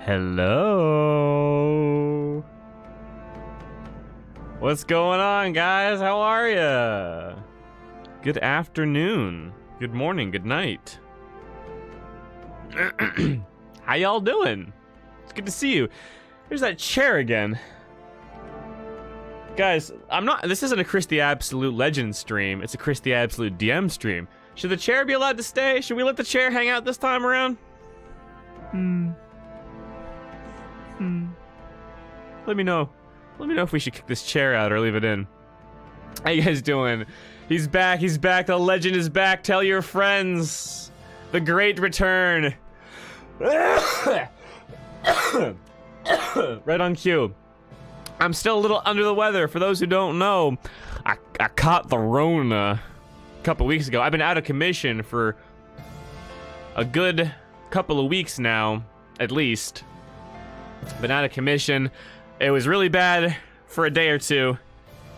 Hello. What's going on, guys? How are ya? Good afternoon. Good morning. Good night. How y'all doing? It's good to see you. There's that chair again. Guys, this isn't a Chris the Absolute Legend stream. It's a Chris the Absolute DM stream. Should the chair be allowed to stay? Should we let the chair hang out this time around? Let me know. Let me know if we should kick this chair out or leave it in. How you guys doing? He's back. He's back. The legend is back. Tell your friends. The great return. Right on cue. I'm still a little under the weather. For those who don't know, I caught the Rona a couple weeks ago. I've been out of commission for a good couple of weeks now, at least. Been out of commission. It was really bad for a day or two,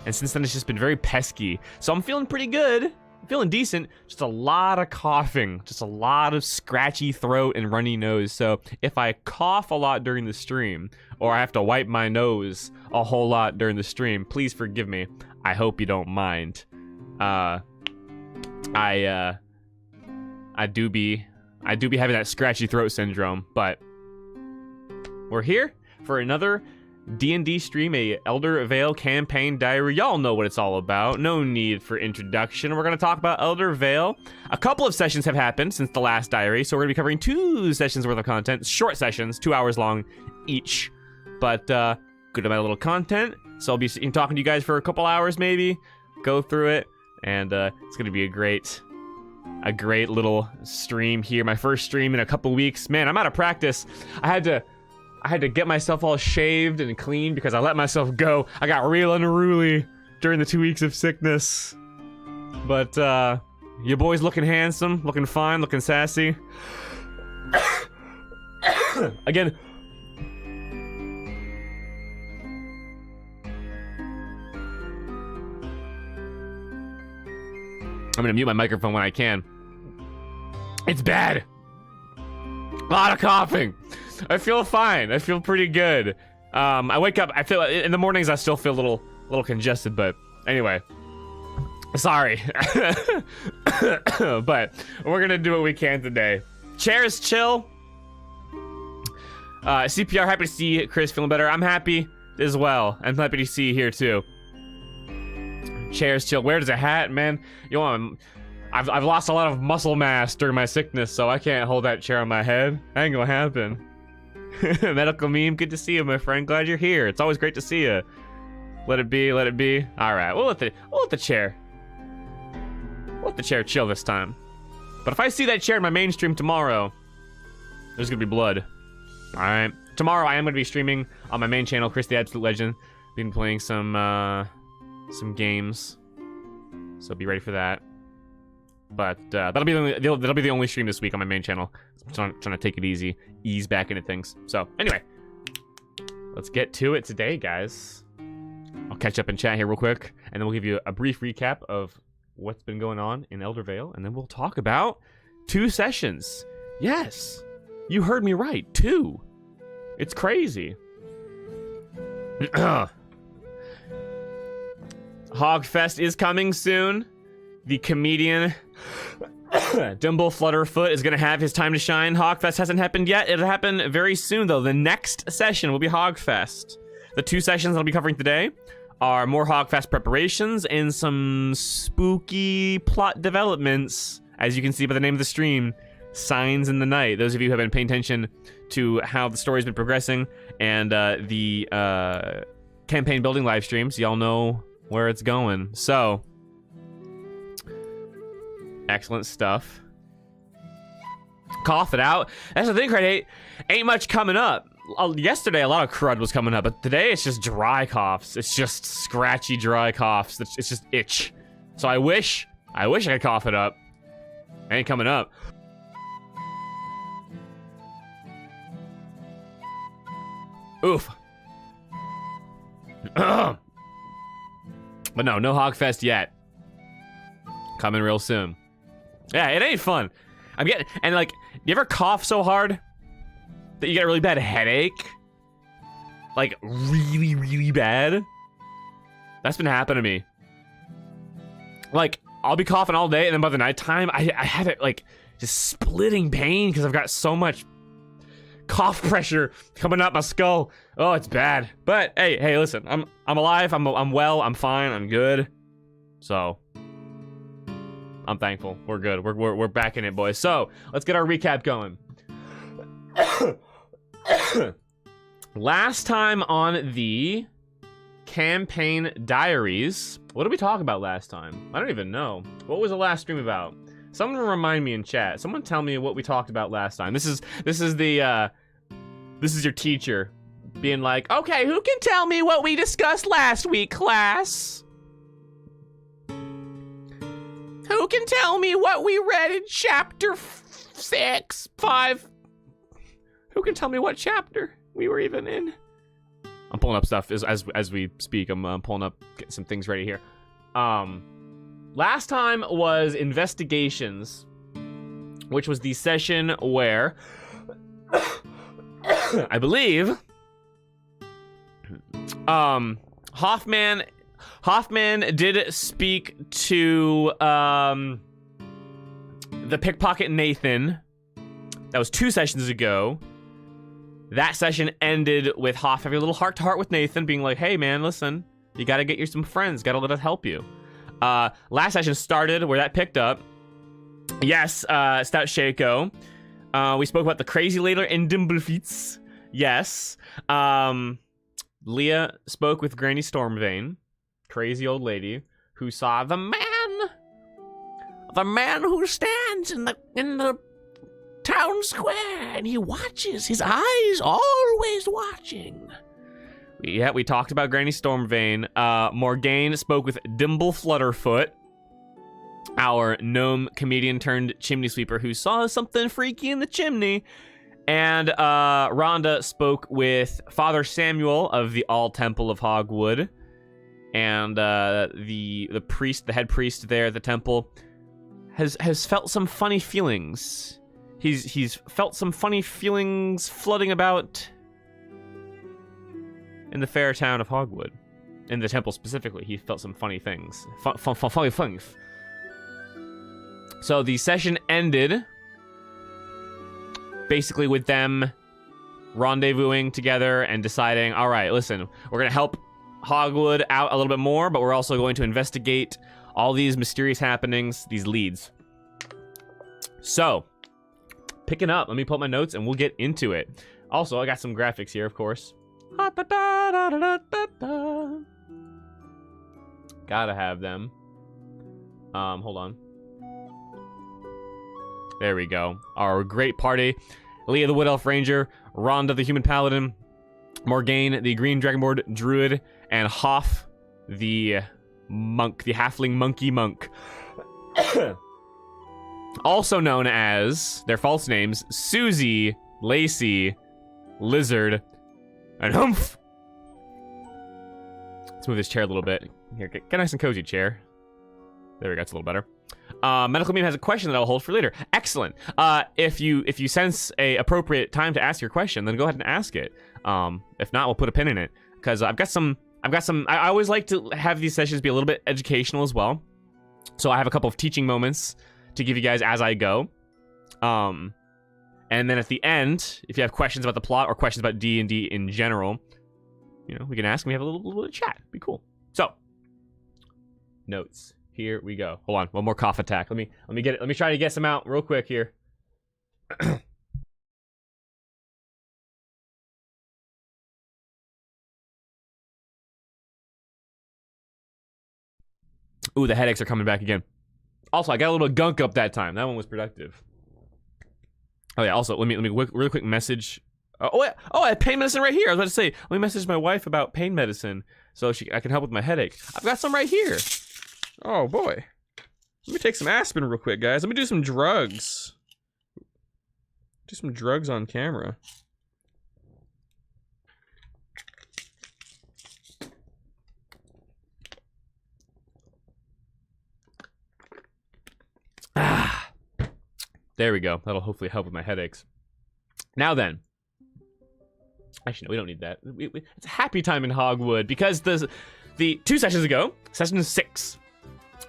and since then it's just been very pesky. So I'm feeling pretty good. I'm feeling decent. Just a lot of coughing. Just a lot of scratchy throat and runny nose. So if I cough a lot during the stream, or I have to wipe my nose a whole lot during the stream, please forgive me. I hope you don't mind. I do be having that scratchy throat syndrome, but we're here for another D&D stream, a Elder Vale campaign diary. Y'all know what it's all about. No need for introduction. We're going to talk about Elder Vale. A couple of sessions have happened since the last diary, so we're going to be covering 2 sessions worth of content. Short sessions, 2 hours long each. But good amount of little content. So I'll be talking to you guys for a couple hours maybe. Go through it. And it's going to be a great little stream here. My first stream in a couple weeks. Man, I'm out of practice. I had to get myself all shaved and clean because I let myself go. I got real unruly during the 2 weeks of sickness. But your boy's looking handsome, looking fine, looking sassy. Again. I'm gonna mute my microphone when I can. It's bad. A lot of coughing. I feel fine. I feel pretty good. I wake up. I feel in the mornings. I still feel a little congested, but anyway, sorry. But we're gonna do what we can today. Chair is chill. CPR. Happy to see Chris feeling better. I'm happy as well. I'm happy to see you here too. Chair's chill. Where does a hat, man? You know, I've lost a lot of muscle mass during my sickness, so I can't hold that chair on my head. That ain't gonna happen. Medical meme, good to see you, my friend. Glad you're here. It's always great to see you. Let it be, let it be. All right, we'll let the chair chill this time. But if I see that chair in my main stream tomorrow, there's gonna be blood. All right. Tomorrow I am gonna be streaming on my main channel, Chris the Absolute Legend. Been playing some games, so be ready for that. But that'll be the only stream this week on my main channel. I'm trying to take it easy, ease back into things. So anyway, let's get to it today, guys. I'll catch up in chat here real quick, and then we'll give you a brief recap of what's been going on in Elder Vale, and then we'll talk about 2 sessions. Yes, you heard me right, 2. It's crazy. Hogfest is coming soon. The comedian Dimble Flutterfoot is going to have his time to shine. Hogfest hasn't happened yet. It'll happen very soon, though. The next session will be Hogfest. The 2 sessions I'll be covering today are more Hogfest preparations and some spooky plot developments. As you can see by the name of the stream, Signs in the Night. Those of you who have been paying attention to how the story's been progressing and the campaign building live streams, y'all know where it's going. So, excellent stuff. Cough it out. That's the thing, right? Ain't much coming up. Yesterday, a lot of crud was coming up, but today it's just dry coughs. It's just scratchy, dry coughs. It's just itch. So I wish I could cough it up. Ain't coming up. Oof. But no Hogfest yet. Coming real soon. Yeah, it ain't fun. I'm getting, and like, you ever cough so hard That you get a really bad headache? Like, really, really bad? That's been happening to me. Like, I'll be coughing all day, and then by the nighttime, I have it, like, just splitting pain because I've got so much cough pressure coming up my skull. Oh, it's bad. But, hey, listen, I'm alive, I'm well, I'm fine, I'm good. So, I'm thankful. We're good. We're back in it, boys. So, let's get our recap going. Last time on the campaign diaries, what did we talk about last time? I don't even know. What was the last stream about? Someone remind me in chat. Someone tell me what we talked about last time. This is your teacher being like, okay, who can tell me what we discussed last week, class? Who can tell me what we read in chapter 5? Who can tell me what chapter we were even in? I'm pulling up stuff as we speak. I'm pulling up, getting some things ready here. Last time was investigations, which was the session where I believe Hoffman did speak to the pickpocket Nathan. That was 2 sessions ago. That session ended with Hoff having a little heart-to-heart with Nathan, being like, hey, man, listen, you gotta get you some friends, gotta let us help you. Last session started where that picked up. Yes, Stout Shaco. We spoke about the crazy later in Dimblefeets. Yes. Leah spoke with Granny Stormvane, crazy old lady, who saw the man who stands in the town square, and he watches, his eyes always watching. Yeah, we talked about Granny Stormvane. Morgaine spoke with Dimble Flutterfoot, our gnome comedian turned chimney sweeper who saw something freaky in the chimney. And Rhonda spoke with Father Samuel of the All Temple of Hogwood. And the priest, the head priest there at the temple, has felt some funny feelings. He's felt some funny feelings flooding about in the fair town of Hogwood. In the temple specifically, he felt some funny things. Funny things. So the session ended basically with them rendezvousing together and deciding, all right, listen, we're going to help Hogwood out a little bit more, but we're also going to investigate all these mysterious happenings, these leads. So, picking up, let me pull up my notes and we'll get into it. Also, I got some graphics here, of course. Gotta have them. Hold on. There we go. Our great party. Leah the Wood Elf Ranger, Rhonda the Human Paladin, Morgaine the Green Dragonborn Druid, and Hoff the Monk, the Halfling Monkey Monk. Also known as, their false names, Susie, Lacey, Lizard, and Humph. Let's move this chair a little bit. Here, get nice and cozy, chair. There we go, it's a little better. Medical Meme has a question that I'll hold for later. Excellent. If you sense a appropriate time to ask your question, then go ahead and ask it. If not, we'll put a pin in it because I've got some. I always like to have these sessions be a little bit educational as well. So I have a couple of teaching moments to give you guys as I go. And then at the end, if you have questions about the plot or questions about D&D in general, you know, we can ask and we have a little bit of chat. Be cool. So, notes. Here we go. Hold on, one more cough attack. Let me get it. Let me try to get some out real quick here. Ooh, the headaches are coming back again. Also, I got a little gunk up that time. That one was productive. Oh yeah. Also, let me really quick message. I have pain medicine right here. I was about to say, let me message my wife about pain medicine so I can help with my headache. I've got some right here. Oh boy. Let me take some aspirin real quick, guys. Let me do some drugs. Do some drugs on camera. There we go. That'll hopefully help with my headaches. Now then, Actually, no, we don't need that. It's a happy time in Hogwood because the 2 sessions ago, session 6,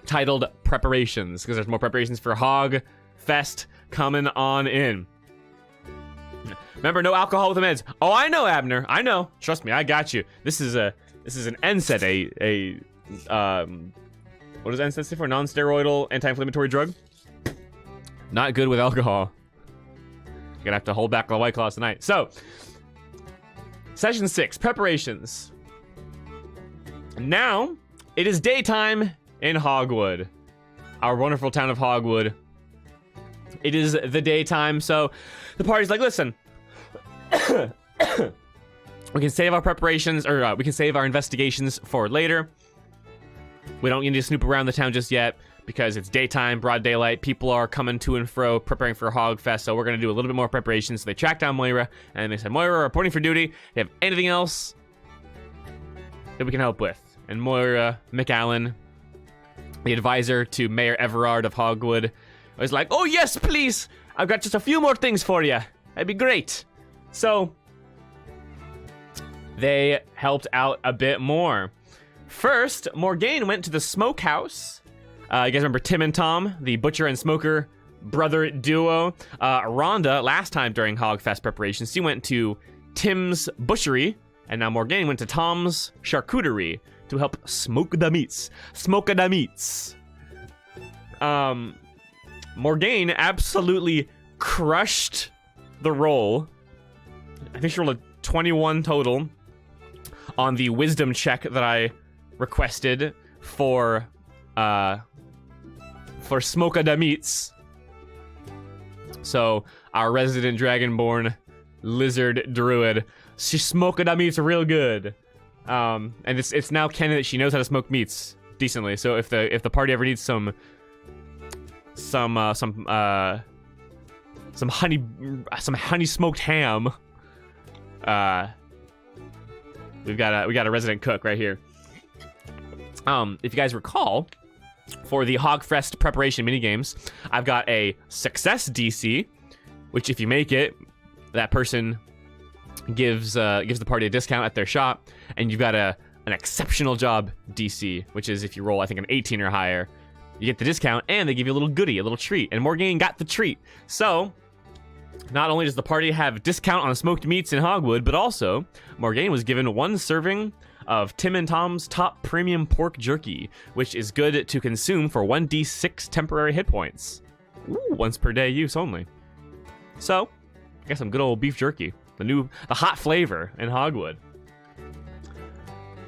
titled Preparations, because there's more preparations for Hog Fest coming on in. Remember, no alcohol with the meds. Oh, I know, Abner. I know. Trust me, I got you. This is an NSAID, what does NSAID stand for? Non-steroidal anti-inflammatory drug. Not good with alcohol. You're gonna have to hold back the White Claws tonight. So, session 6, preparations. Now, it is daytime in Hogwood, our wonderful town of Hogwood. It is the daytime, so the party's like, listen, we can save our preparations, or we can save our investigations for later. We don't need to snoop around the town just yet, because it's daytime, broad daylight. People are coming to and fro, preparing for Hogfest, so we're going to do a little bit more preparations. So they tracked down Moira, and they said, Moira, reporting for duty. Do you have anything else that we can help with? And Moira McAllen, the advisor to Mayor Everard of Hogwood, was like, oh yes, please. I've got just a few more things for you. That'd be great. So they helped out a bit more. First, Morgaine went to the smokehouse. You guys remember Tim and Tom, the butcher and smoker brother duo? Rhonda, last time during Hogfest preparations, she went to Tim's butchery, and now Morgaine went to Tom's charcuterie to help smoke the meats. Smoke the meats. Morgaine absolutely crushed the roll. I think she rolled a 21 total on the wisdom check that I requested for smoke the meats. So our resident dragonborn lizard druid, she smoked the meats real good. And it's now canon that she knows how to smoke meats decently. So if the party ever needs some honey smoked ham, we got a resident cook right here. If you guys recall, for the Hogfest preparation minigames, I've got a success DC, which if you make it, that person gives the party a discount at their shop, and you've got an exceptional job DC, which is if you roll, I think, an 18 or higher, you get the discount, and they give you a little goodie, a little treat, and Morgaine got the treat. So, not only does the party have a discount on smoked meats in Hogwood, but also, Morgaine was given 1 serving of Tim and Tom's top premium pork jerky, which is good to consume for 1d6 temporary hit points. Ooh, once per day use only. So, I got some good old beef jerky. The hot flavor in Hogwood.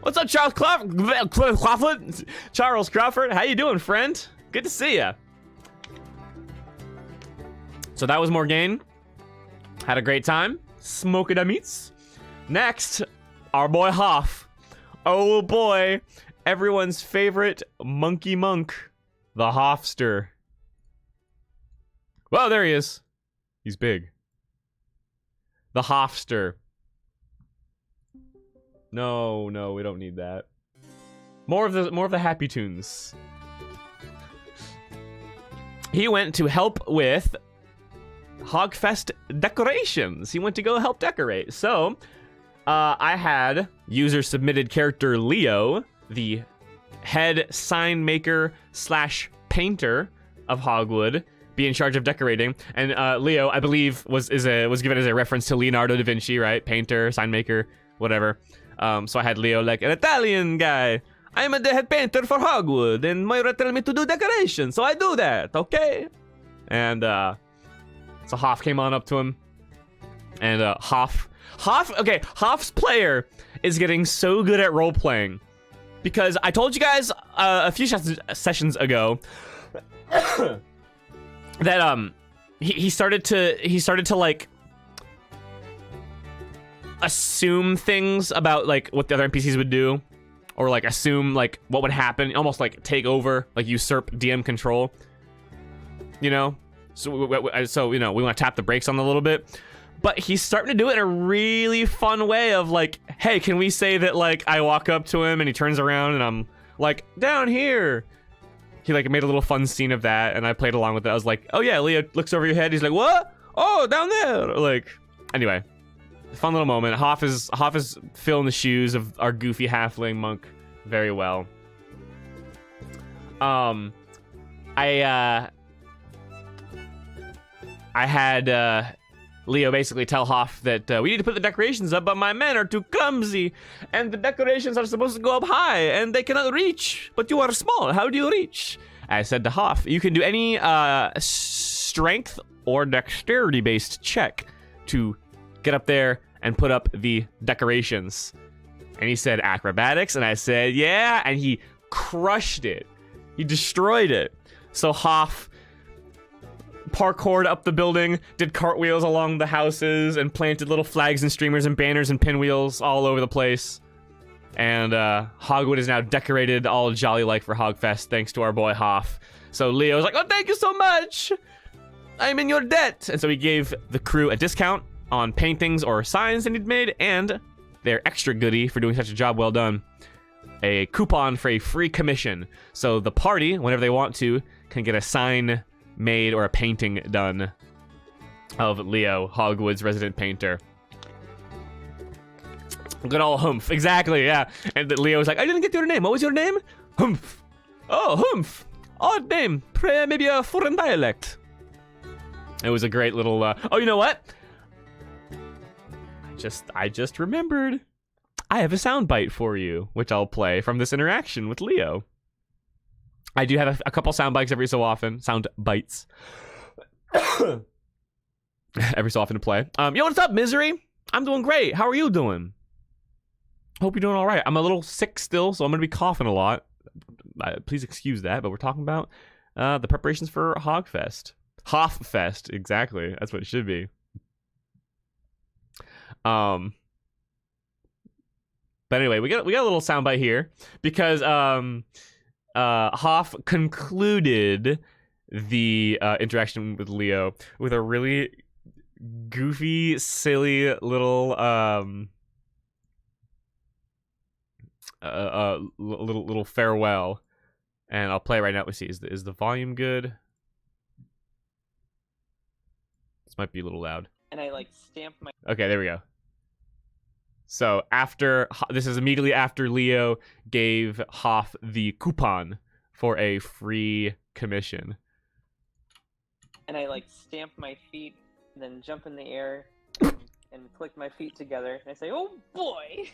What's up, Charles Crawford? Charles Crawford, how you doing, friend? Good to see ya. So that was Morgaine. Had a great time. Smoking the meats. Next, our boy Hoff. Oh boy, everyone's favorite monkey monk, the Hoffster. Well, there he is. He's big. The Hoffster. No, we don't need that. More of the happy tunes. He went to help with Hogfest decorations. He went to go help decorate. So, I had user submitted character Leo, the head sign maker / painter of Hogwood, be in charge of decorating. And Leo, I believe, was given as a reference to Leonardo da Vinci, right? Painter, sign maker, whatever. So I had Leo like an Italian guy. I'm a head painter for Hogwood, and Moira told me to do decoration, so I do that, okay? And so Hoff came on up to him, and Hoff's player is getting so good at role playing, because I told you guys a few sessions ago that he started to like assume things about like what the other NPCs would do, or like assume like what would happen, almost like take over, like usurp DM control, you know. So you know, we want to tap the brakes on a little bit, but he's starting to do it in a really fun way of like, hey, can we say that like I walk up to him and he turns around and I'm like, down here. He like made a little fun scene of that, and I played along with it. I was like, oh yeah, Leo looks over your head. He's like, what? Oh, down there. Like, anyway, Fun little moment. Hoff is filling the shoes of our goofy halfling monk very well. I had Leo basically tell Hoff that we need to put the decorations up, but my men are too clumsy, and the decorations are supposed to go up high, and they cannot reach. But you are small. How do you reach? I said to Hoff, you can do any strength or dexterity-based check to get up there and put up the decorations. And he said acrobatics, and I said yeah, and he crushed it. He destroyed it. So Hoff parkoured up the building, did cartwheels along the houses, and planted little flags and streamers and banners and pinwheels all over the place. And Hogwood is now decorated all jolly-like for Hogfest, thanks to our boy Hoff. So Leo's like, oh, thank you so much! I'm in your debt! And so he gave the crew a discount on paintings or signs that he'd made, and their extra goodie for doing such a job well done, a coupon for a free commission. So the party, whenever they want to, can get a sign made or a painting done of Leo, Hogwood's resident painter. Good old Humph. Exactly, yeah. And Leo was like, I didn't get your name. What was your name? Humph. Oh, Humph. Odd name. Maybe a foreign dialect. It was a great little, oh, you know what? I just remembered. I have a soundbite for you, which I'll play from this interaction with Leo. I do have a couple sound bites every so often. Sound bites. Every so often to play. Yo, what's up, Misery? I'm doing great. How are you doing? Hope you're doing all right. I'm a little sick still, so I'm going to be coughing a lot. Please excuse that, but we're talking about the preparations for Hogfest. Hoffest, exactly. That's what it should be. But anyway, we got a little soundbite here because Hoff concluded the interaction with Leo with a really goofy, silly little little farewell, and I'll play right now. Let's see, is the volume good? This might be a little loud. And I like stamp my. Okay, there we go. So this is immediately after Leo gave Hoff the coupon for a free commission. And I like stamp my feet, and then jump in the air, and click my feet together, and I say, "Oh boy!"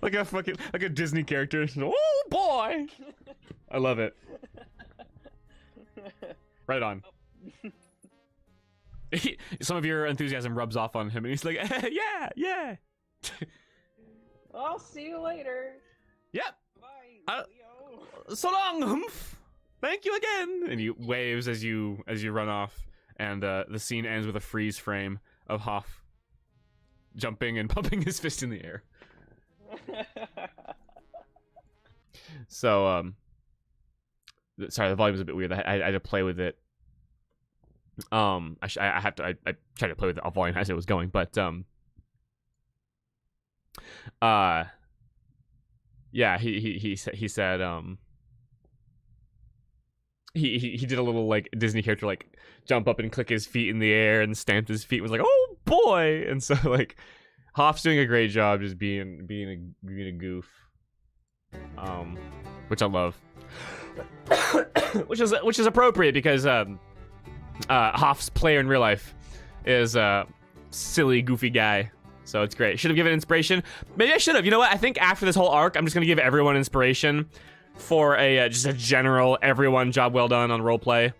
like a Disney character. Oh boy! I love it. Right on. Some of your enthusiasm rubs off on him, and he's like, yeah. I'll see you later. Yep. Bye, Leo. So long, Humph. Thank you again. And he waves as you run off, and the scene ends with a freeze frame of Hoff jumping and pumping his fist in the air. So, sorry, the volume was a bit weird. I had to play with it. I tried to play with the volume as it was going, but yeah, he said he did a little like Disney character like jump up and click his feet in the air and stamped his feet, was like, oh boy. And so like Hoff's doing a great job just being a goof, which I love. which is appropriate because Hoff's player in real life is a silly, goofy guy. So it's great. Should have given inspiration. Maybe I should have. You know what? I think after this whole arc, I'm just going to give everyone inspiration for a just a general everyone job well done on roleplay.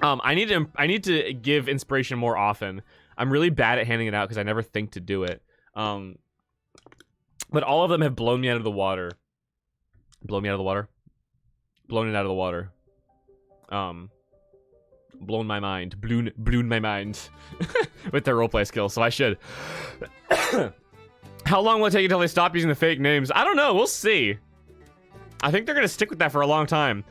I need to give inspiration more often. I'm really bad at handing it out because I never think to do it. But all of them have blown me out of the water. Blown me out of the water? Blown it out of the water. Blown my mind. Blown my mind with their roleplay skills, so I should. How long will it take until they stop using the fake names? I don't know. We'll see. I think they're going to stick with that for a long time.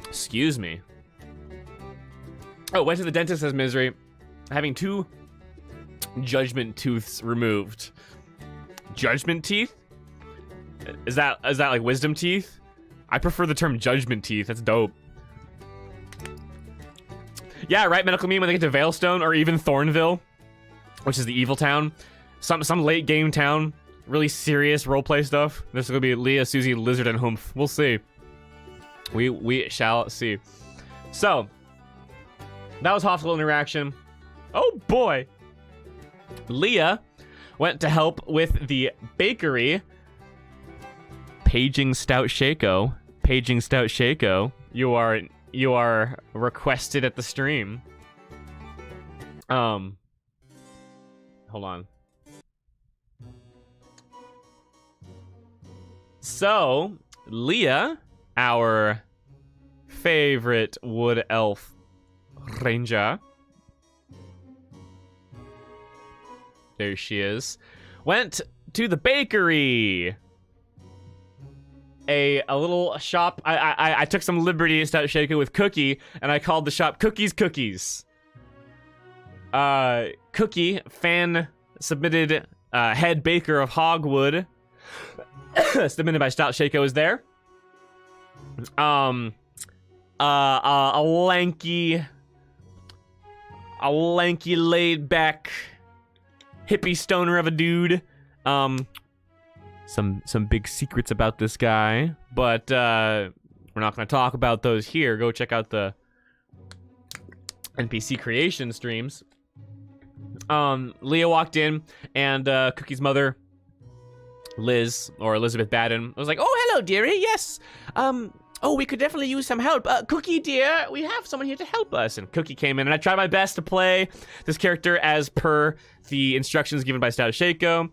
Excuse me. Oh, went to the dentist as Misery. Having 2 judgment tooths removed. Judgment teeth? Is that like wisdom teeth? I prefer the term judgment teeth. That's dope. Yeah, right, Medical Meme, when they get to Veilstone or even Thornville, which is the evil town. Some late game town. Really serious roleplay stuff. This is gonna be Leah, Susie, Lizard, and Humph. We'll see. We shall see. So, that was hospital interaction. Oh boy! Leah went to help with the bakery. Paging Stout Shaco. Paging Stout Shaco. You are requested at the stream. Hold on. So, Leah, our favorite wood elf ranger. There she is. Went to the bakery. A little shop. I took some liberty Stout Shaker with Cookie, and I called the shop Cookies. Cookie, fan submitted head baker of Hogwood, submitted by Stout Shaker, is there. A lanky, laid back, hippie stoner of a dude. Some big secrets about this guy, but we're not going to talk about those here. Go check out the NPC creation streams. Leah walked in, and Cookie's mother, Liz, or Elizabeth Baden, was like, "Oh, hello, dearie. Yes. Oh, we could definitely use some help. Cookie, dear, we have someone here to help us." And Cookie came in, and I tried my best to play this character as per the instructions given by Stout Shaco.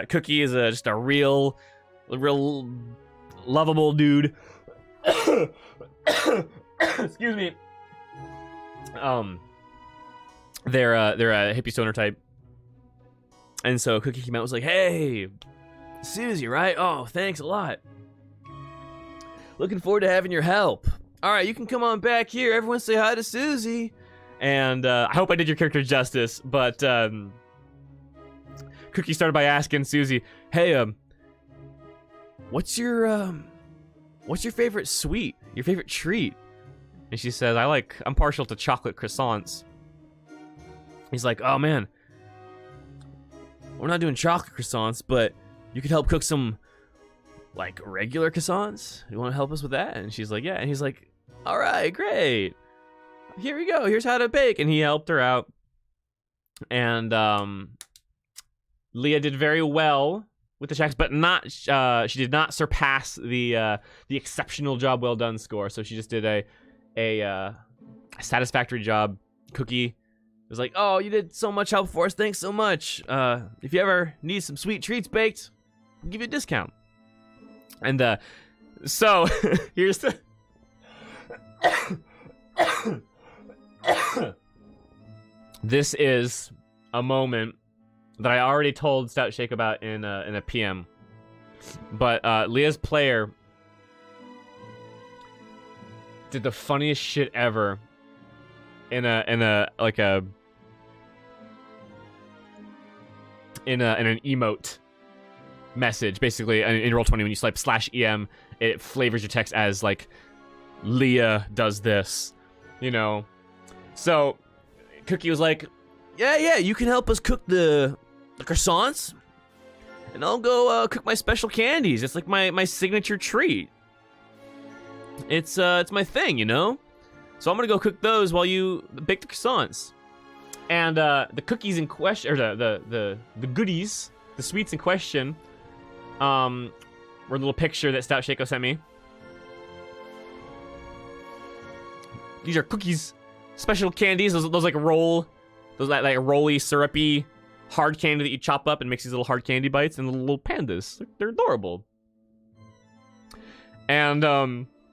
Cookie is just a real lovable dude. Excuse me. They're a hippie stoner type. And so Cookie came out and was like, "Hey, Susie, right? Oh, thanks a lot. Looking forward to having your help. All right, you can come on back here. Everyone say hi to Susie." And I hope I did your character justice, but Cookie started by asking Susie, "Hey, what's your favorite sweet? Your favorite treat?" And she says, "I'm partial to chocolate croissants." He's like, "Oh man, we're not doing chocolate croissants, but you could help cook some like regular croissants. You want to help us with that?" And she's like, "Yeah." And he's like, "All right, great. Here we go. Here's how to bake." And he helped her out. And Leah did very well with the checks, but not she did not surpass the exceptional job well done score. So she just did a satisfactory job. Cookie was like, "Oh, you did so much help for us. Thanks so much. If you ever need some sweet treats baked, we'll give you a discount." And so here's the this is a moment that I already told Stout Shake about in a PM. But Leah's player did the funniest shit ever in an emote message. Basically, in Roll20, when you swipe /EM, it flavors your text as like Leah does this, you know. So Cookie was like, yeah, you can help us cook the croissants, and I'll go cook my special candies. It's like my signature treat. It's my thing, you know. So I'm gonna go cook those while you bake the croissants. And the cookies in question, or the goodies, the sweets in question, were a little picture that Stout Shaco sent me. These are cookies, special candies. Those like like rolly, syrupy, hard candy that you chop up and makes these little hard candy bites, and the little pandas. They're adorable. And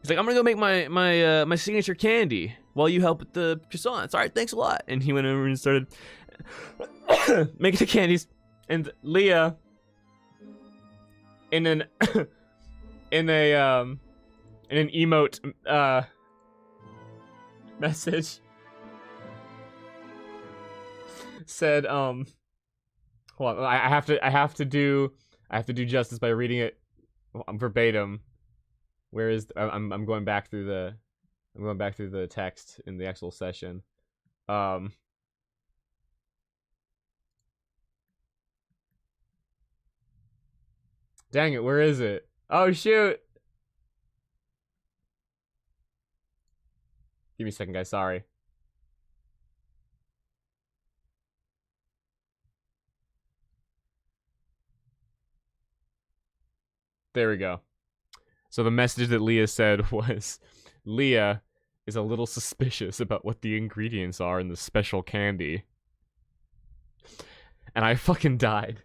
he's like, "I'm gonna go make my signature candy while you help with the croissants. All right, thanks a lot." And he went over and started making the candies. And Leah, in an emote message, said, hold on, I have to do justice by reading it verbatim. Where is I'm going back through the text in the actual session. Dang it, where is it? Oh shoot. Give me a second, guys, sorry. There we go. So the message that Leah said was, Leah is a little suspicious about what the ingredients are in the special candy. And I fucking died.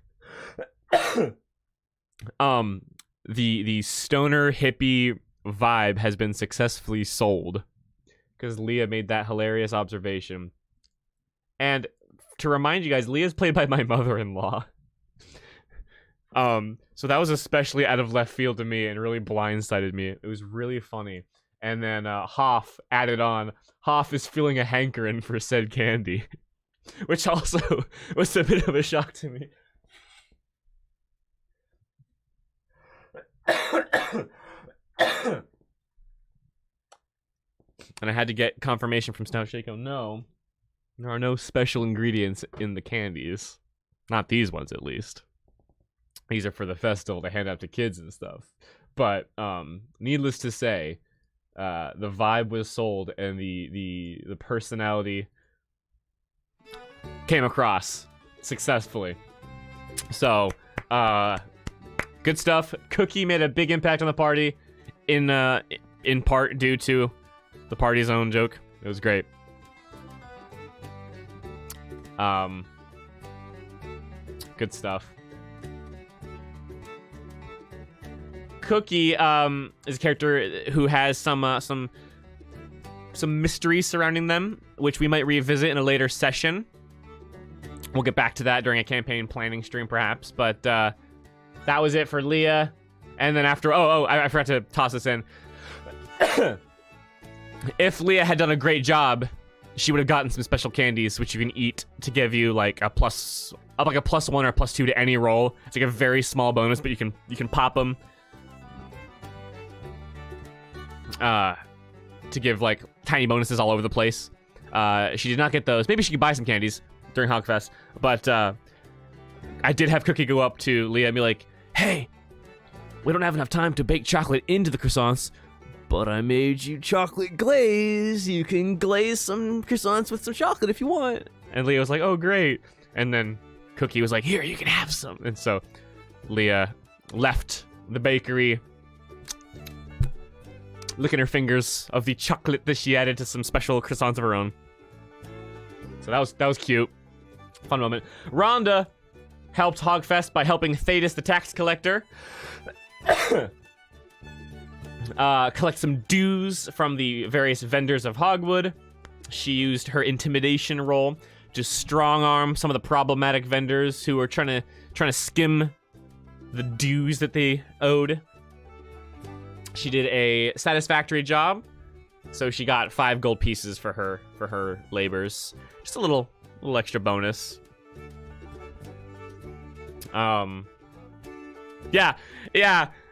The stoner hippie vibe has been successfully sold. Because Leah made that hilarious observation. And to remind you guys, Leah's played by my mother-in-law. So that was especially out of left field to me and really blindsided me. It was really funny. And then Hoff added on, Hoff is feeling a hankering for said candy. Which also was a bit of a shock to me. And I had to get confirmation from Snout Shaco. No, there are no special ingredients in the candies. Not these ones, at least. These are for the festival to hand out to kids and stuff. But needless to say, the vibe was sold and the personality came across successfully. So, good stuff. Cookie made a big impact on the party, in part due to the party's own joke. It was great. Good stuff. Cookie is a character who has some mystery surrounding them, which we might revisit in a later session. We'll get back to that during a campaign planning stream, perhaps. But that was it for Leah. And then after, I forgot to toss this in. If Leah had done a great job, she would have gotten some special candies, which you can eat to give you like a +1 or +2 to any roll. It's like a very small bonus, but you can pop them. To give like tiny bonuses all over the place. She did not get those. Maybe she could buy some candies during Hogfest. But I did have Cookie go up to Leah and be like, hey, we don't have enough time to bake chocolate into the croissants, but I made you chocolate glaze. You can glaze some croissants with some chocolate if you want. And Leah was like, oh, great. And then Cookie was like, here, you can have some. And so Leah left the bakery, licking her fingers of the chocolate that she added to some special croissants of her own. So that was cute. Fun moment. Rhonda helped Hogfest by helping Thetis the tax collector collect some dues from the various vendors of Hogwood. She used her intimidation role to strong-arm some of the problematic vendors who were trying to skim the dues that they owed. She did a satisfactory job, so she got 5 gold pieces for her labors. Just a little extra bonus. Yeah,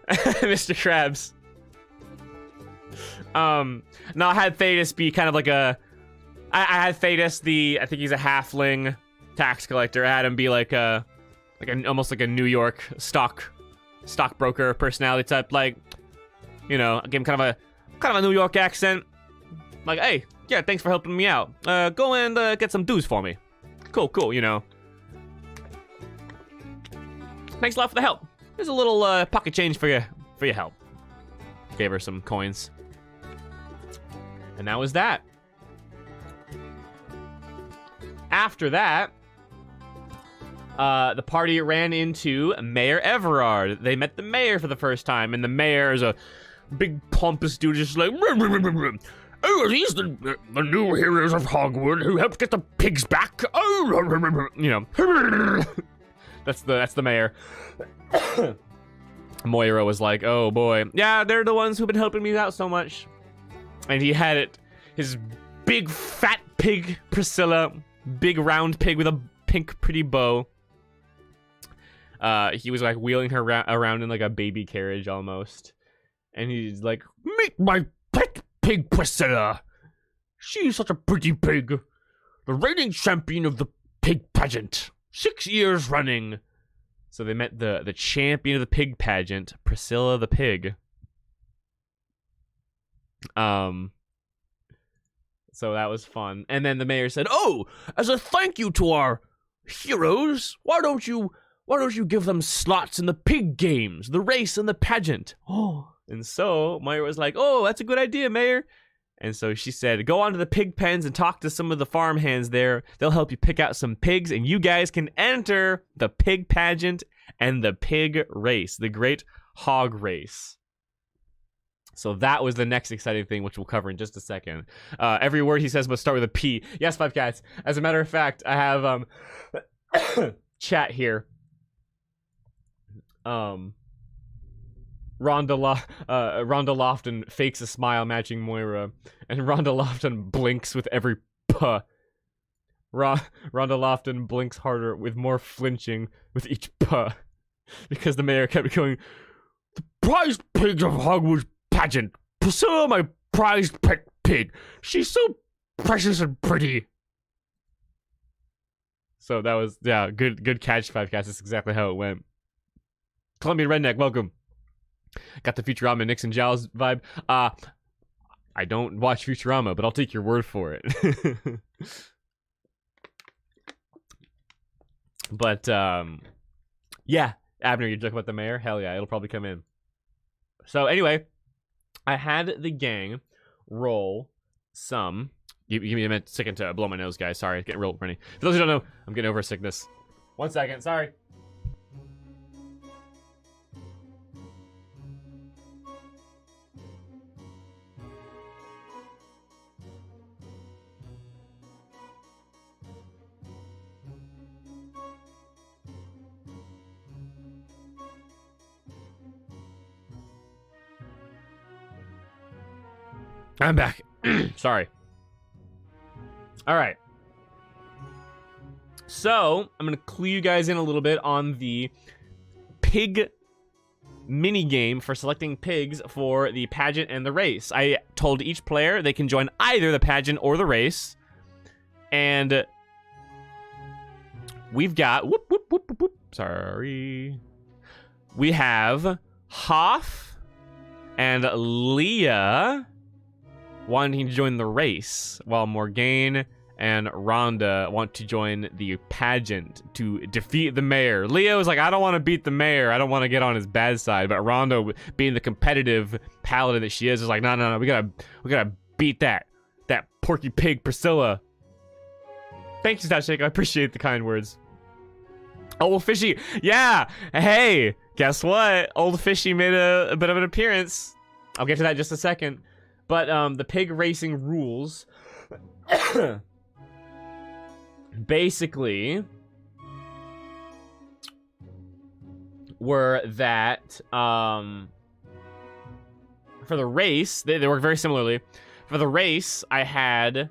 Mr. Krabs. No, I had Thetis be kind of like I had Thetis, I think he's a halfling tax collector. I had him be almost like a New York stockbroker personality type, like, you know, I gave him kind of a New York accent. Like, hey, yeah, thanks for helping me out. Go and get some dues for me. Cool, you know. Thanks a lot for the help. Here's a little pocket change for your help. Gave her some coins. And that was that. After that, the party ran into Mayor Everard. They met the mayor for the first time, and the mayor is a big pompous dude, just like, oh, are these the new heroes of Hogwood who helped get the pigs back? Oh, you know, that's the mayor. Moira was like, oh boy, yeah, they're the ones who've been helping me out so much. And he had his big fat pig Priscilla, big round pig with a pink pretty bow. He was like wheeling her around in like a baby carriage almost. And he's like, "Meet my pet pig, Priscilla. She's such a pretty pig. The reigning champion of the pig pageant. 6 years running." So they met the champion of the pig pageant, Priscilla the pig. So that was fun. And then the mayor said, "Oh, as a thank you to our heroes, why don't you give them slots in the pig games, the race and the pageant?" Oh. And so Mayor was like, "Oh, that's a good idea, Mayor." And so she said, "Go on to the pig pens and talk to some of the farm hands there. They'll help you pick out some pigs, and you guys can enter the pig pageant and the pig race, the great hog race." So that was the next exciting thing, which we'll cover in just a second. Every word he says must start with a P. Yes, Five Cats. As a matter of fact, I have chat here. Rhonda Lofton fakes a smile matching Moira, and Rhonda Lofton blinks with every puh. Rhonda Lofton blinks harder with more flinching with each puh, because the mayor kept going, "The prized pig of Hogwarts pageant, Priscilla, my prized pet pig. She's so precious and pretty." So that was, yeah, good catch, Five Cats. That's exactly how it went. Colombian Redneck, welcome. Got the Futurama Nixon Giles vibe. I don't watch Futurama, but I'll take your word for it. But yeah, Abner, you joke about the mayor? Hell yeah, it'll probably come in. So anyway, I had the gang roll some. Give me a second to blow my nose, guys. Sorry, it's getting real runny. For those who don't know, I'm getting over a sickness. 1 second, sorry. I'm back. Sorry. All right. So, I'm going to clue you guys in a little bit on the pig mini game for selecting pigs for the pageant and the race. I told each player they can join either the pageant or the race. And we've got... Whoop, whoop, whoop, whoop, whoop. Sorry. We have Hoff and Leah wanting to join the race, while Morgane and Rhonda want to join the pageant to defeat the mayor. Leah was like, "I don't want to beat the mayor. I don't want to get on his bad side." But Rhonda, being the competitive paladin that she is like, no, we gotta beat that porky pig Priscilla. Thank you, Statshake. I appreciate the kind words. Old Fishy, yeah. Hey, guess what? Old Fishy made a bit of an appearance. I'll get to that in just a second. But the pig racing rules basically were that for the race, they work very similarly. For the race, I had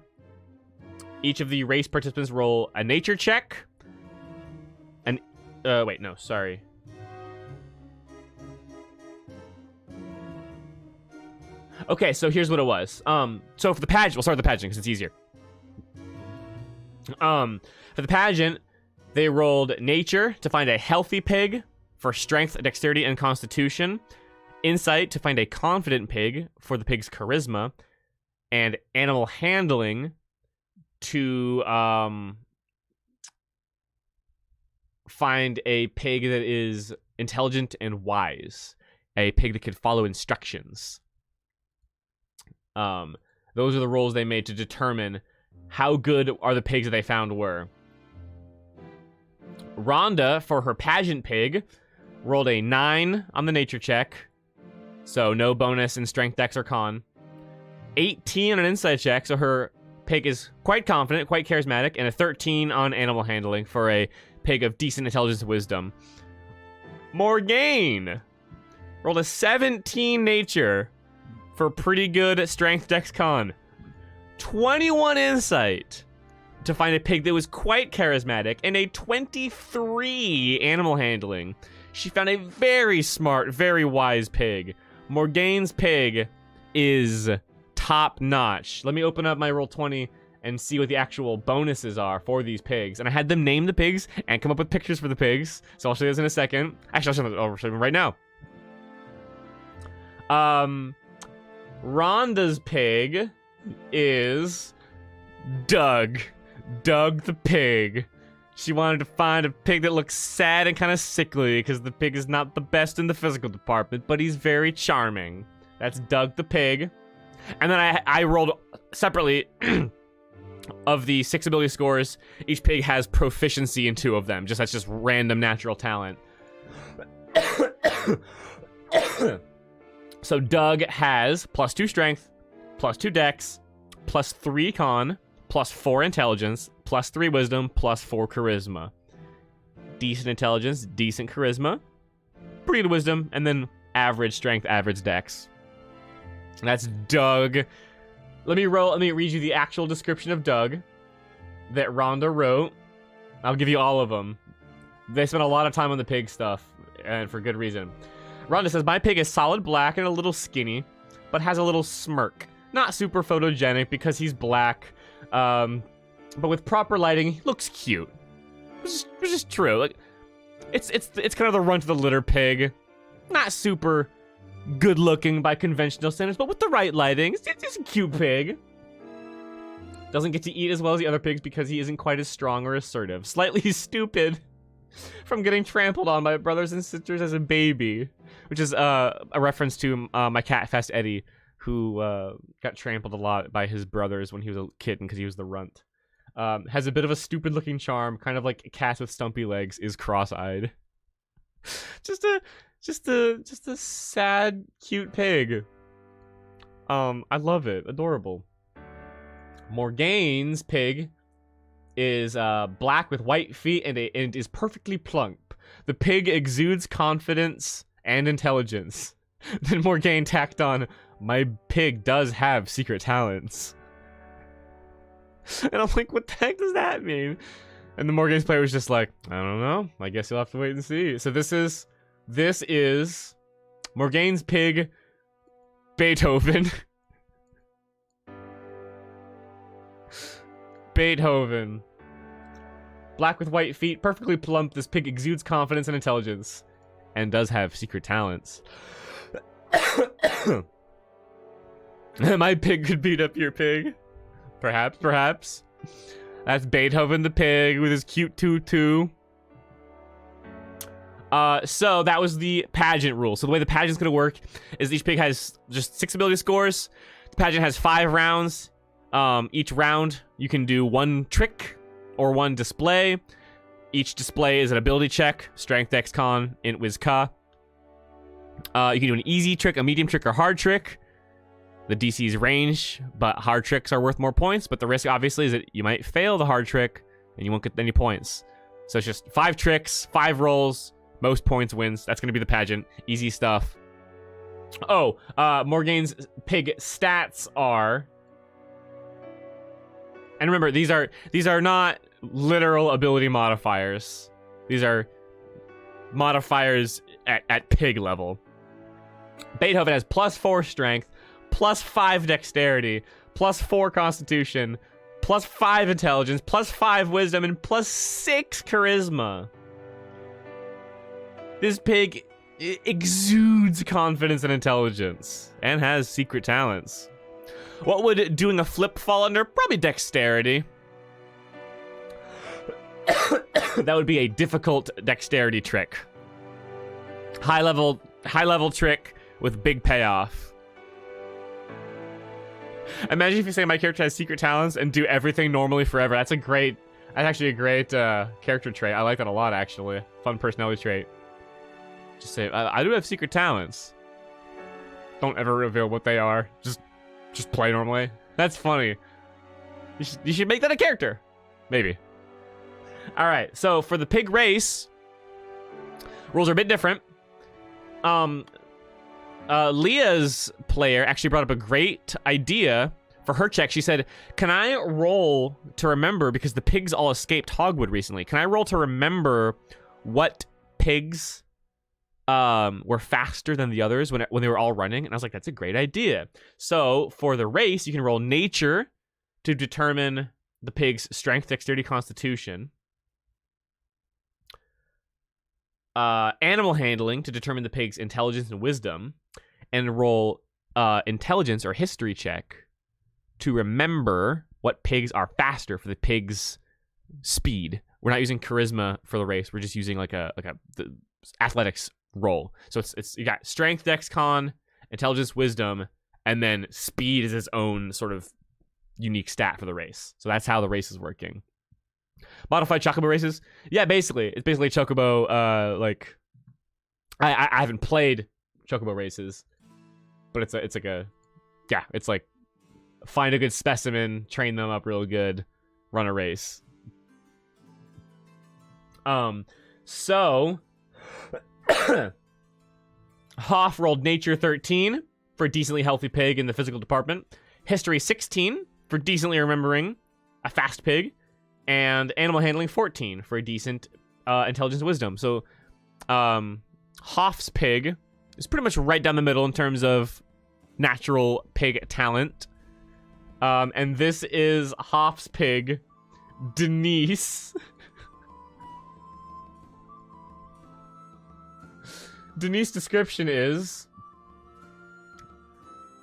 each of the race participants roll a nature check. Wait, no, sorry. Okay, so here's what it was. So for the pageant, we'll start with the pageant because it's easier. For the pageant, they rolled nature to find a healthy pig for strength, dexterity, and constitution. Insight to find a confident pig for the pig's charisma. And animal handling to find a pig that is intelligent and wise. A pig that could follow instructions. Those are the rolls they made to determine how good are the pigs that they found were. Rhonda, for her pageant pig, rolled a 9 on the nature check, so no bonus in strength, dex, or con. 18 on an insight check, so her pig is quite confident, quite charismatic, and a 13 on animal handling for a pig of decent intelligence and wisdom. Morgane rolled a 17 nature for pretty good strength, dex, con. 21 insight to find a pig that was quite charismatic and a 23 animal handling. She found a very smart, very wise pig. Morgane's pig is top notch. Let me open up my Roll20 and see what the actual bonuses are for these pigs. And I had them name the pigs and come up with pictures for the pigs. So I'll show you this in a second. Actually, I'll show them right now. Rhonda's pig is Doug. Doug the pig. She wanted to find a pig that looks sad and kind of sickly because the pig is not the best in the physical department, but he's very charming. That's Doug the pig. And then I rolled separately of the 6 ability scores. Each pig has proficiency in 2 of them. That's just random natural talent. So Doug has +2 strength, +2 dex, +3 con, +4 intelligence, +3 wisdom, +4 charisma. Decent intelligence, decent charisma, pretty good wisdom, and then average strength, average dex. That's Doug. Let me read you the actual description of Doug that Rhonda wrote. I'll give you all of them. They spent a lot of time on the pig stuff, and for good reason. Rhonda says, my pig is solid black and a little skinny, but has a little smirk. Not super photogenic because he's black, but with proper lighting, he looks cute. Which is true. Like, it's kind of the runt of the litter pig. Not super good looking by conventional standards, but with the right lighting, it's a cute pig. Doesn't get to eat as well as the other pigs because he isn't quite as strong or assertive. Slightly stupid from getting trampled on by brothers and sisters as a baby, which is a reference to my cat Fast Eddie, who got trampled a lot by his brothers when he was a kitten because he was the runt. Has a bit of a stupid looking charm, kind of like a cat with stumpy legs, is cross-eyed. Just a sad, cute pig. I love it. Adorable. Morgane's pig is black with white feet and is perfectly plump. The pig exudes confidence and intelligence. Then Morgane tacked on, my pig does have secret talents. And I'm like, what the heck does that mean? And the Morgane's player was just like, I don't know. I guess you'll have to wait and see. So this is Morgane's pig, Beethoven. Beethoven. Black with white feet, perfectly plump, this pig exudes confidence and intelligence. And does have secret talents. My pig could beat up your pig. Perhaps. That's Beethoven the pig with his cute tutu. So that was the pageant rule. So the way the pageant's gonna work is each pig has just 6 ability scores. The pageant has 5 rounds. Each round you can do 1 trick or 1 display. Each display is an ability check: strength, dex, con, int, wiz, ka. You can do an easy trick, a medium trick, or hard trick. The DC is range, but hard tricks are worth more points. But the risk, obviously, is that you might fail the hard trick and you won't get any points. So it's just 5 tricks, 5 rolls, most points wins. That's going to be the pageant. Easy stuff. Oh, Morgane's pig stats are... And remember, these are not literal ability modifiers. These are modifiers at pig level. Beethoven has +4 strength, +5 dexterity, +4 constitution, +5 intelligence, +5 wisdom, and +6 charisma. This pig exudes confidence and intelligence, and has secret talents. What would doing a flip fall under? Probably dexterity. That would be a difficult dexterity trick. High level trick with big payoff. Imagine if you say my character has secret talents and do everything normally forever. That's actually a great character trait. I like that a lot, actually. Fun personality trait. Just say, I do have secret talents. Don't ever reveal what they are. Just play normally. That's funny. You should make that a character. Maybe. Alright, so for the pig race, rules are a bit different. Leah's player actually brought up a great idea For her check, she said, can I roll to remember, because the pigs all escaped Hogwood recently, can I roll to remember what pigs were faster than the others when they were all running? And I was like, that's a great idea. So for the race, you can roll nature to determine the pig's strength, dexterity, constitution. Animal handling to determine the pig's intelligence and wisdom. And roll intelligence or history check to remember what pigs are faster for the pig's speed. We're not using charisma for the race. We're just using the athletics roll. So it's you got strength, dex, con, intelligence, wisdom, and then speed is its own sort of unique stat for the race. So that's how the race is working. Modified chocobo races? Yeah, basically. It's basically chocobo, I haven't played chocobo races, but it's like find a good specimen, train them up real good, run a race. So Hoff rolled nature 13 for a decently healthy pig in the physical department, history 16 for decently remembering a fast pig, and animal handling 14 for a decent intelligence and wisdom. So Hoff's pig is pretty much right down the middle in terms of natural pig talent. And this is Hoff's pig, Denise. Denise's description is,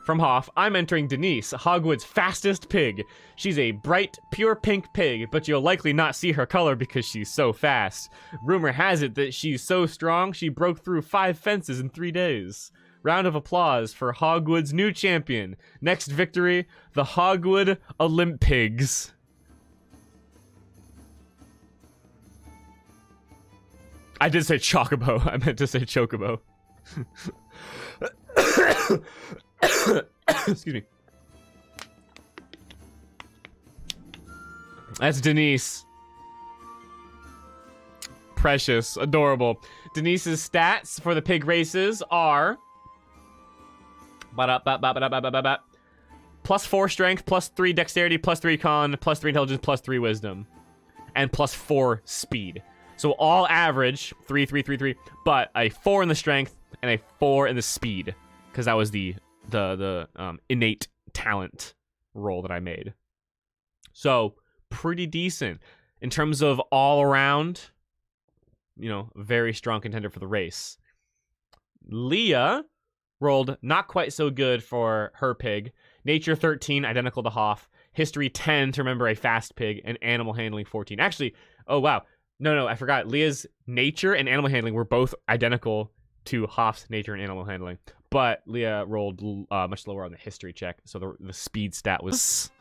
from Hoff, I'm entering Denise, Hogwood's fastest pig. She's a bright, pure pink pig, but you'll likely not see her color because she's so fast. Rumor has it that she's so strong, she broke through 5 fences in 3 days. Round of applause for Hogwood's new champion. Next victory, the Hogwood Olympigs. I did say chocobo. I meant to say chocobo. Excuse me. That's Denise. Precious. Adorable. Denise's stats for the pig races are... +4 strength, +3 dexterity, +3 con, +3 intelligence, +3 wisdom. And +4 speed. So all average, 3, 3, 3, 3, but a 4 in the strength and a 4 in the speed, because that was the innate talent roll that I made. So pretty decent in terms of all around, very strong contender for the race. Leah rolled not quite so good for her pig. Nature 13, identical to Hoff. History 10 to remember a fast pig, and animal handling 14. Actually, oh wow. No, I forgot. Leah's nature and animal handling were both identical to Hoff's nature and animal handling. But Leah rolled much lower on the history check, so the speed stat was...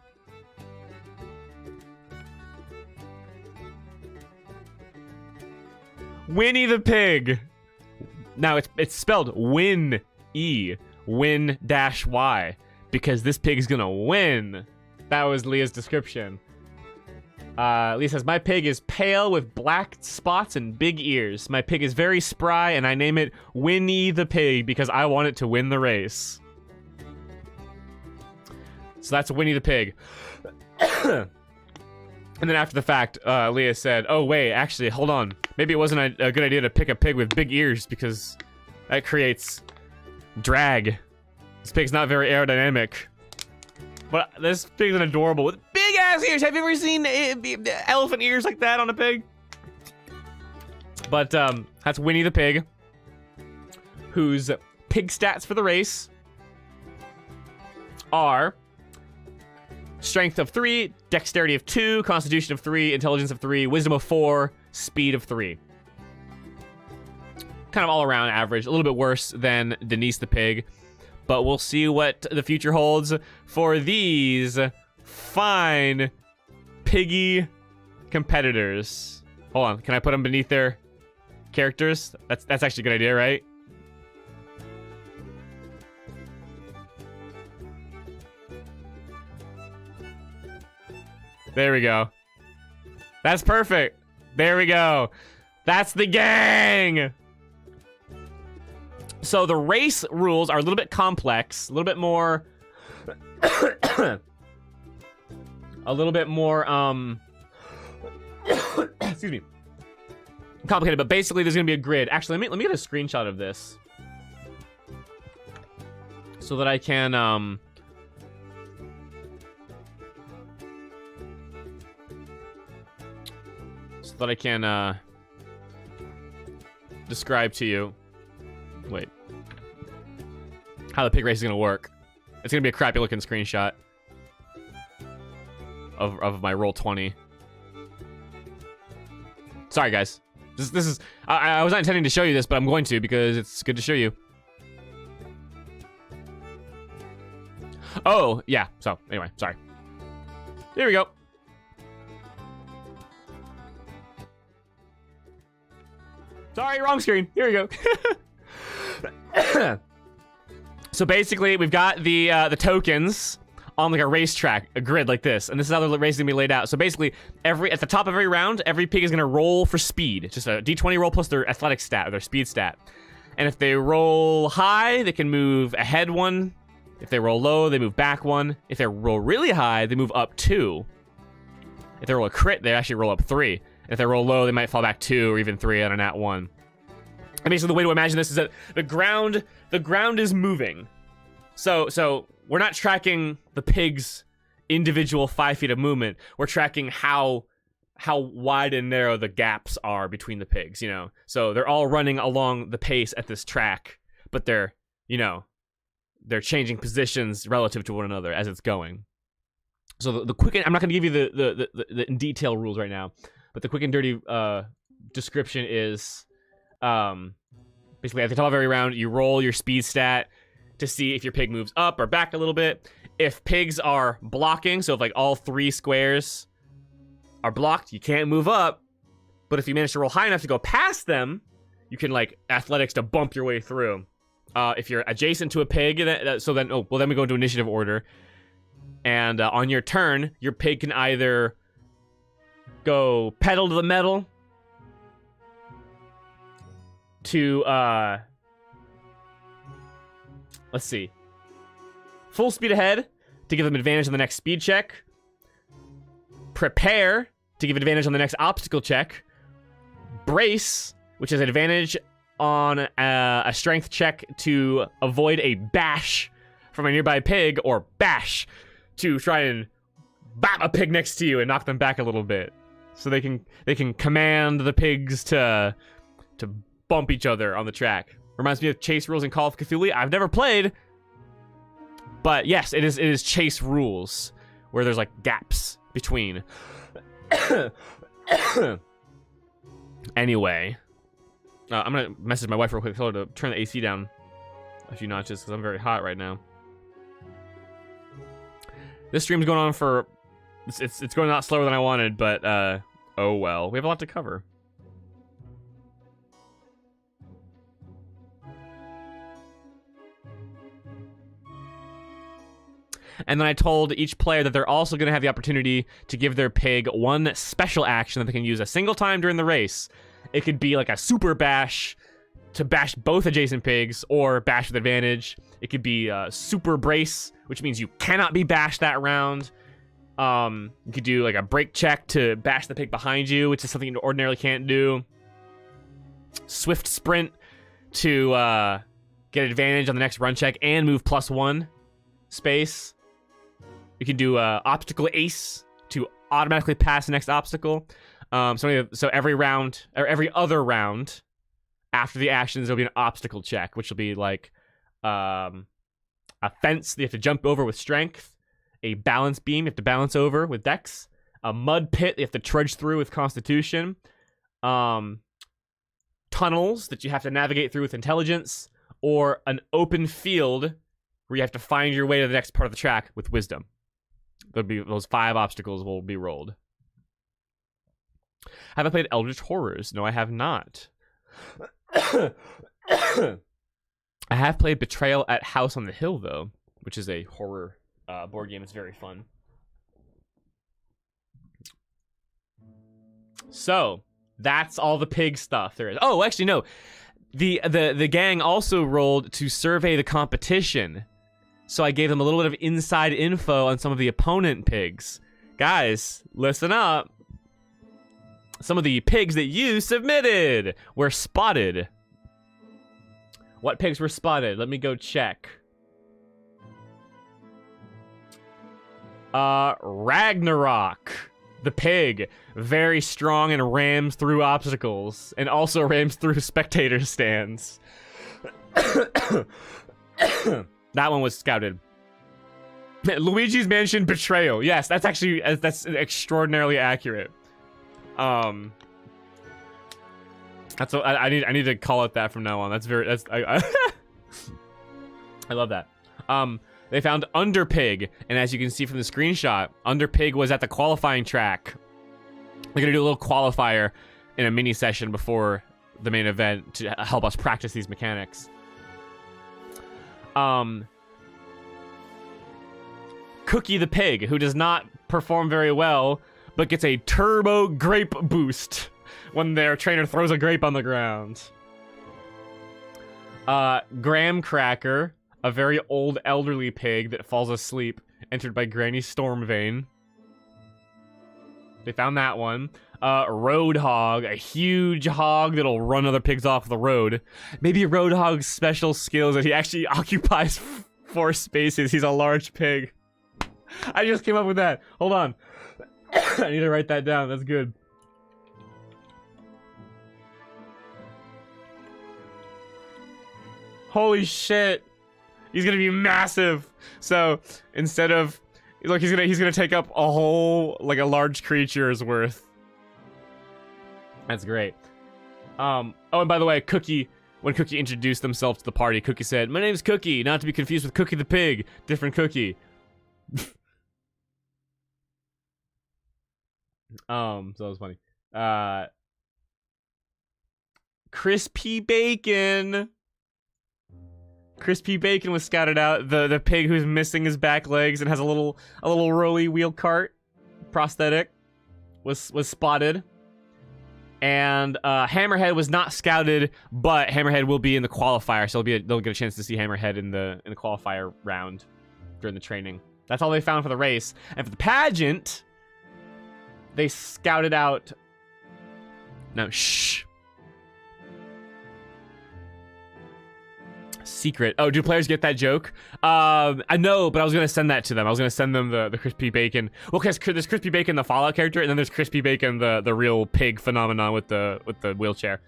Winnie the Pig! Now, it's spelled Win-E. Win-Y. Because this pig's gonna win. That was Leah's description. Leah says, my pig is pale with black spots and big ears. My pig is very spry, and I name it Winnie the Pig because I want it to win the race. So that's Winnie the Pig. And then after the fact, Leah said, oh, wait, actually, hold on. Maybe it wasn't a good idea to pick a pig with big ears because that creates drag. This pig's not very aerodynamic. But this pig's an adorable with big ass ears. Have you ever seen elephant ears like that on a pig? But that's Winnie the Pig, whose pig stats for the race are strength of 3, dexterity of 2, constitution of 3, intelligence of 3, wisdom of 4, speed of 3. Kind of all around average. A little bit worse than Denise the Pig. But we'll see what the future holds for these fine piggy competitors. Hold on, can I put them beneath their characters? That's actually a good idea, right? There we go. That's perfect. There we go. That's the gang! So the race rules are a little bit complex, a little bit more a little bit more excuse me, complicated. But basically, there's gonna be a grid. Actually, let me get a screenshot of this so that I can describe to you. Wait. How the pig race is gonna work. It's gonna be a crappy looking screenshot of my roll 20. Sorry guys. This is I was not intending to show you this, but I'm going to because it's good to show you. Oh, yeah. So, anyway, sorry. Here we go. Sorry, wrong screen. Here we go. So basically, we've got the tokens on like a racetrack, a grid like this, and this is how the race is gonna be laid out. So basically, at the top of every round, every pig is gonna roll for speed, just a d20 roll plus their athletic stat or their speed stat. And if they roll high, they can move ahead 1. If they roll low, they move back 1. If they roll really high, they move up 2. If they roll a crit, they actually roll up 3. If they roll low, they might fall back 2 or even 3 on a nat 1. And basically, the way to imagine this is that the ground is moving. So we're not tracking the pig's individual 5 feet of movement. We're tracking how wide and narrow the gaps are between the pigs, you know? So they're all running along the pace at this track, but they're changing positions relative to one another as it's going. So the quick, I'm not going to give you the in detail rules right now, but the quick and dirty description is basically at the top of every round, you roll your speed stat to see if your pig moves up or back a little bit. If pigs are blocking, so if like all 3 squares are blocked, you can't move up. But if you manage to roll high enough to go past them, you can like athletics to bump your way through. If you're adjacent to a pig, then we go into initiative order. And on your turn, your pig can either go pedal to the metal to, let's see, full speed ahead to give them advantage on the next speed check. Prepare to give advantage on the next obstacle check. Brace, which is advantage on a strength check to avoid a bash from a nearby pig, or bash to try and bap a pig next to you and knock them back a little bit. So they can command the pigs to bump each other on the track. Reminds me of chase rules in Call of Cthulhu. I've never played, but yes, it is chase rules where there's like gaps between. Anyway, I'm gonna message my wife real quick, tell her to turn the AC down a few notches because I'm very hot right now. This stream's going on for it's going a lot slower than I wanted, but oh well, we have a lot to cover. And then I told each player that they're also going to have the opportunity to give their pig one special action that they can use a single time during the race. It could be like a super bash to bash both adjacent pigs, or bash with advantage. It could be a super brace, which means you cannot be bashed that round. You could do like a break check to bash the pig behind you, which is something you ordinarily can't do. Swift sprint to get advantage on the next run check and move +1 space. You can do obstacle ace to automatically pass the next obstacle. So every round, or every other round after the actions, there'll be an obstacle check, which will be like a fence that you have to jump over with strength, a balance beam you have to balance over with dex, a mud pit you have to trudge through with constitution, tunnels that you have to navigate through with intelligence, or an open field where you have to find your way to the next part of the track with wisdom. There'll be those 5 obstacles will be rolled. Have I played Eldritch Horrors? No, I have not. I have played Betrayal at House on the Hill, though, which is a horror board game. It's very fun. So, that's all the pig stuff there is. Oh, actually, no. The gang also rolled to survey the competition. So I gave them a little bit of inside info on some of the opponent pigs. Guys, listen up. Some of the pigs that you submitted were spotted. What pigs were spotted? Let me go check. Ragnarok, the pig, very strong and rams through obstacles, and also rams through spectator stands. That one was scouted. Luigi's Mansion Betrayal. Yes, that's actually that's extraordinarily accurate. That's what I need to call it that from now on. That's I love that. They found Underpig, and as you can see from the screenshot, Underpig was at the qualifying track. They're gonna do a little qualifier in a mini session before the main event to help us practice these mechanics. Cookie the pig, who does not perform very well, but gets a turbo grape boost when their trainer throws a grape on the ground. Graham Cracker, a very old elderly pig that falls asleep, entered by Granny Stormvane. They found that one. Roadhog, a huge hog that'll run other pigs off the road. Maybe Roadhog's special skill is that he actually occupies 4 spaces. He's a large pig. I just came up with that. Hold on. I need to write that down. That's good. Holy shit. He's gonna be massive. So instead of look, he's gonna take up a whole like a large creature's worth. That's great. Oh, and by the way, Cookie, when Cookie introduced themselves to the party, Cookie said, "My name's Cookie, not to be confused with Cookie the pig. Different Cookie." So that was funny. Crispy Bacon. Crispy Bacon was scouted out. The pig who's missing his back legs and has a little rolly wheel cart prosthetic was spotted. And Hammerhead was not scouted, but Hammerhead will be in the qualifier, so they'll get a chance to see Hammerhead in the qualifier round during the training. That's all they found for the race. And for the pageant, they scouted out. No, shh. Secret. Oh, do players get that joke? I know, but I was gonna send that to them. I was gonna send them the Crispy Bacon. Well, because there's Crispy Bacon, the Fallout character, and then there's Crispy Bacon, the real pig phenomenon with the wheelchair.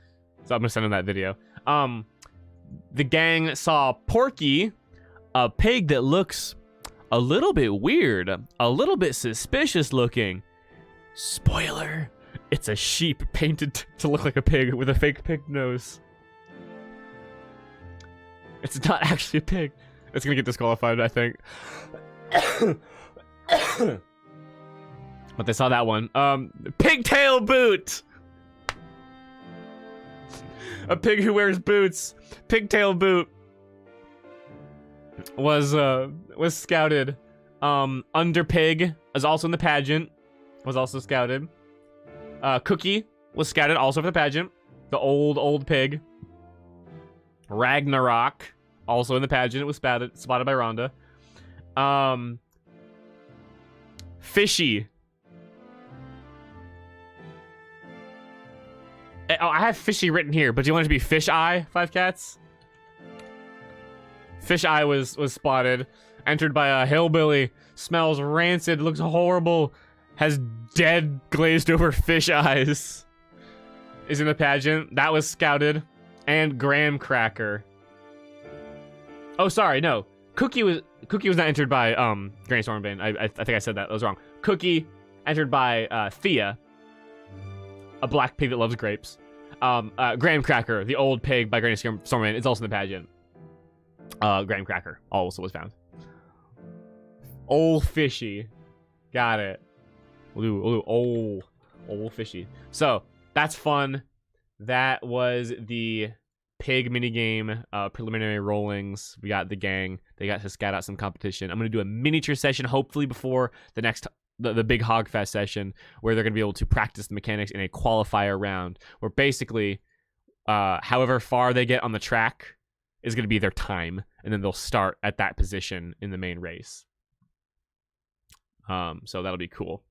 So I'm gonna send them that video. The gang saw Porky, a pig that looks a little bit weird, a little bit suspicious looking. Spoiler: it's a sheep painted to look like a pig with a fake pig nose. It's not actually a pig. It's gonna get disqualified, I think. But they saw that one. Pigtail boot! A pig who wears boots. Pigtail boot was scouted. Underpig is also in the pageant. Was also scouted. Cookie was scouted also for the pageant. The old pig. Ragnarok, also in the pageant, was spotted by Rhonda. Fishy. Oh, I have Fishy written here, but do you want it to be Fish Eye, Five Cats? Fish Eye was spotted. Entered by a hillbilly. Smells rancid, looks horrible. Has dead glazed over fish eyes. Is in the pageant. That was scouted. And Graham Cracker. Oh, sorry, no. Cookie was not entered by Granny Stormbane. I think I said that. That was wrong. Cookie entered by Thea, a black pig that loves grapes. Graham Cracker, the old pig by Granny Stormbane, is also in the pageant. Graham Cracker also was found. Old Fishy. Got it. We'll do old Fishy. So, that's fun. That was the pig minigame preliminary rollings. We got the gang. They got to scout out some competition. I'm going to do a miniature session, hopefully before the next, the big Hogfest session, where they're going to be able to practice the mechanics in a qualifier round, where basically, however far they get on the track is going to be their time, and then they'll start at that position in the main race. So that'll be cool.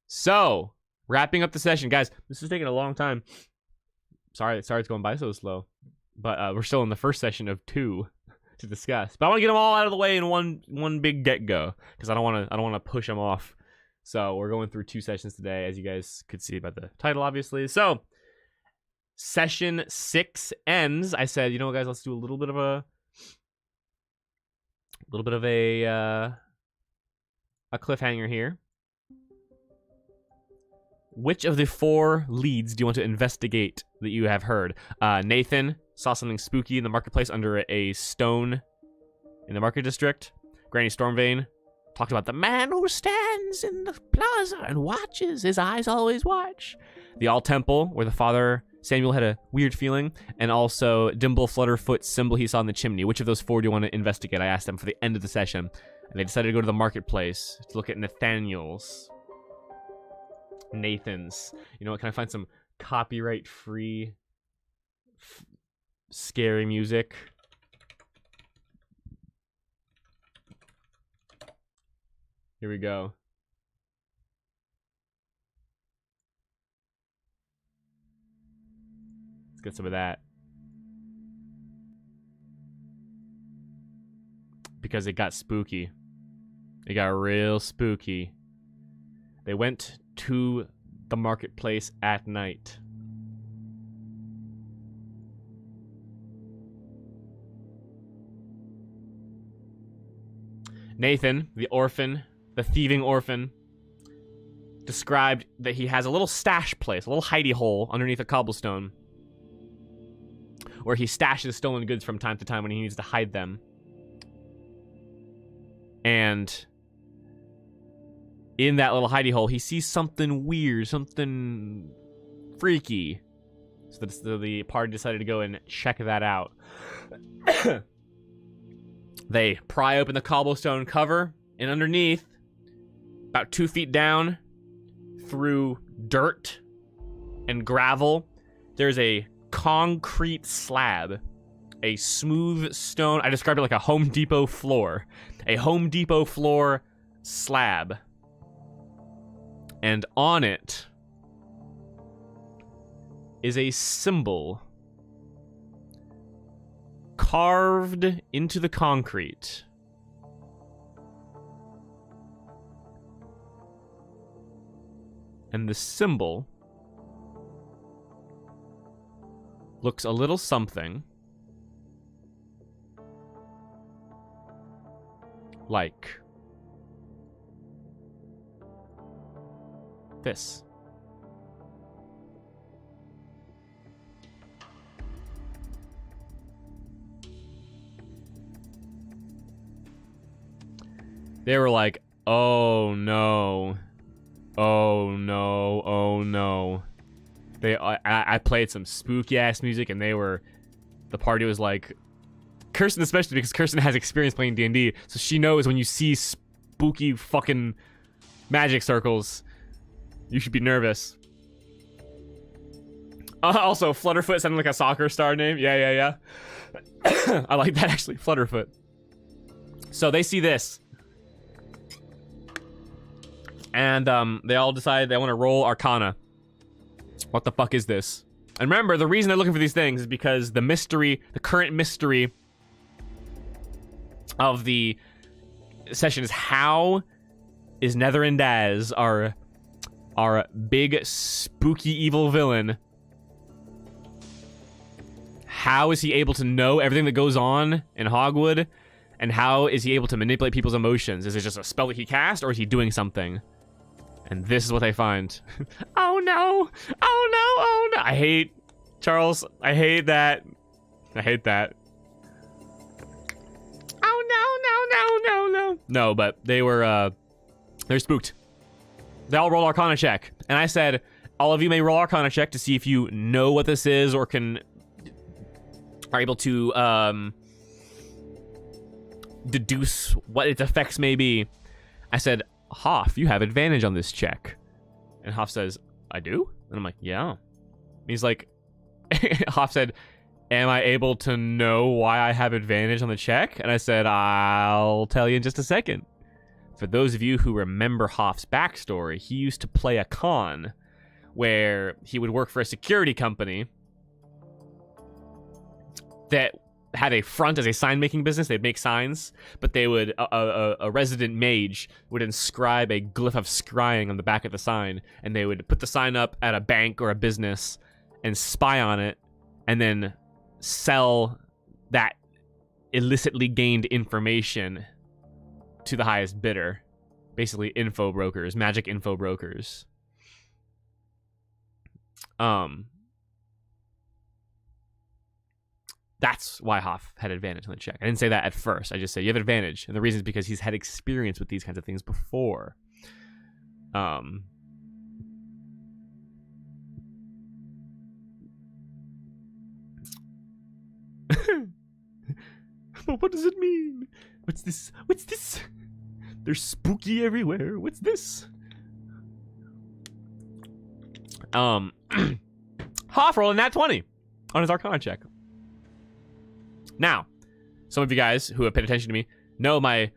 So, wrapping up the session, guys. This is taking a long time. Sorry it's going by so slow. But we're still in the first session of 2 to discuss. But I want to get them all out of the way in one big get-go because I don't want to push them off. So, we're going through 2 sessions today, as you guys could see by the title, obviously. So, session 6 ends. I said, you know what, guys, let's do a little bit of a cliffhanger here. Which of the 4 leads do you want to investigate that you have heard? Nathan saw something spooky in the marketplace under a stone in the market district. Granny Stormvane talked about the man who stands in the plaza and watches. His eyes always watch. The All Temple, where the father Samuel had a weird feeling, and also Dimble Flutterfoot's symbol he saw in the chimney. Which of those 4 do you want to investigate? I asked them for the end of the session, and they decided to go to the marketplace to look at Nathaniel's. Nathan's. You know what? Can I find some copyright-free scary music? Here we go. Let's get some of that. Because it got spooky. It got real spooky. They went to the marketplace at night. Nathan, the orphan, the thieving orphan, described that he has a little stash place, a little hidey hole underneath a cobblestone, where he stashes stolen goods from time to time when he needs to hide them. And in that little hidey hole, he sees something weird, something freaky. So the party decided to go and check that out. They pry open the cobblestone cover, and underneath, about 2 feet down, through dirt and gravel, there's a concrete slab. A smooth stone. I described it like a Home Depot floor. A Home Depot floor slab. And on it is a symbol carved into the concrete. And the symbol looks a little something like this. They were like, oh no. Oh no. Oh no. I played some spooky ass music and the party was like, Kirsten especially, because Kirsten has experience playing D&D, so she knows when you see spooky fucking magic circles, you should be nervous. Also, Flutterfoot sounded like a soccer star name. Yeah. I like that, actually. Flutterfoot. So they see this. And they all decide they want to roll Arcana. What the fuck is this? And remember, the reason they're looking for these things is because the mystery, the current mystery of the session is how is Nether and Daz, our big spooky evil villain, how is he able to know everything that goes on in Hogwood, and how is he able to manipulate people's emotions? Is it just a spell that he cast, or is he doing something? And this is what they find. Oh no! Oh no! Oh no! I hate Charles. I hate that. I hate that. Oh no! No, but they're spooked. They all roll Arcana check. And I said, all of you may roll Arcana check to see if you know what this is or are able to deduce what its effects may be. I said, Hoff, you have advantage on this check. And Hoff says, I do? And I'm like, yeah. And he's like, Hoff said, am I able to know why I have advantage on the check? And I said, I'll tell you in just a second. For those of you who remember Hoff's backstory, he used to play a con where he would work for a security company that had a front as a sign-making business. They'd make signs, but they would a resident mage would inscribe a glyph of scrying on the back of the sign, and they would put the sign up at a bank or a business and spy on it, and then sell that illicitly gained information to the highest bidder. Basically, info brokers, magic info brokers. That's why Hoff had advantage on the check. I didn't say that at first. I just said you have advantage. And the reason is because he's had experience with these kinds of things before. But what does it mean? What's this? What's this? They're spooky everywhere. What's this? Hoff rolled a nat 20 on his Arcana check. Now, some of you guys who have paid attention to me know my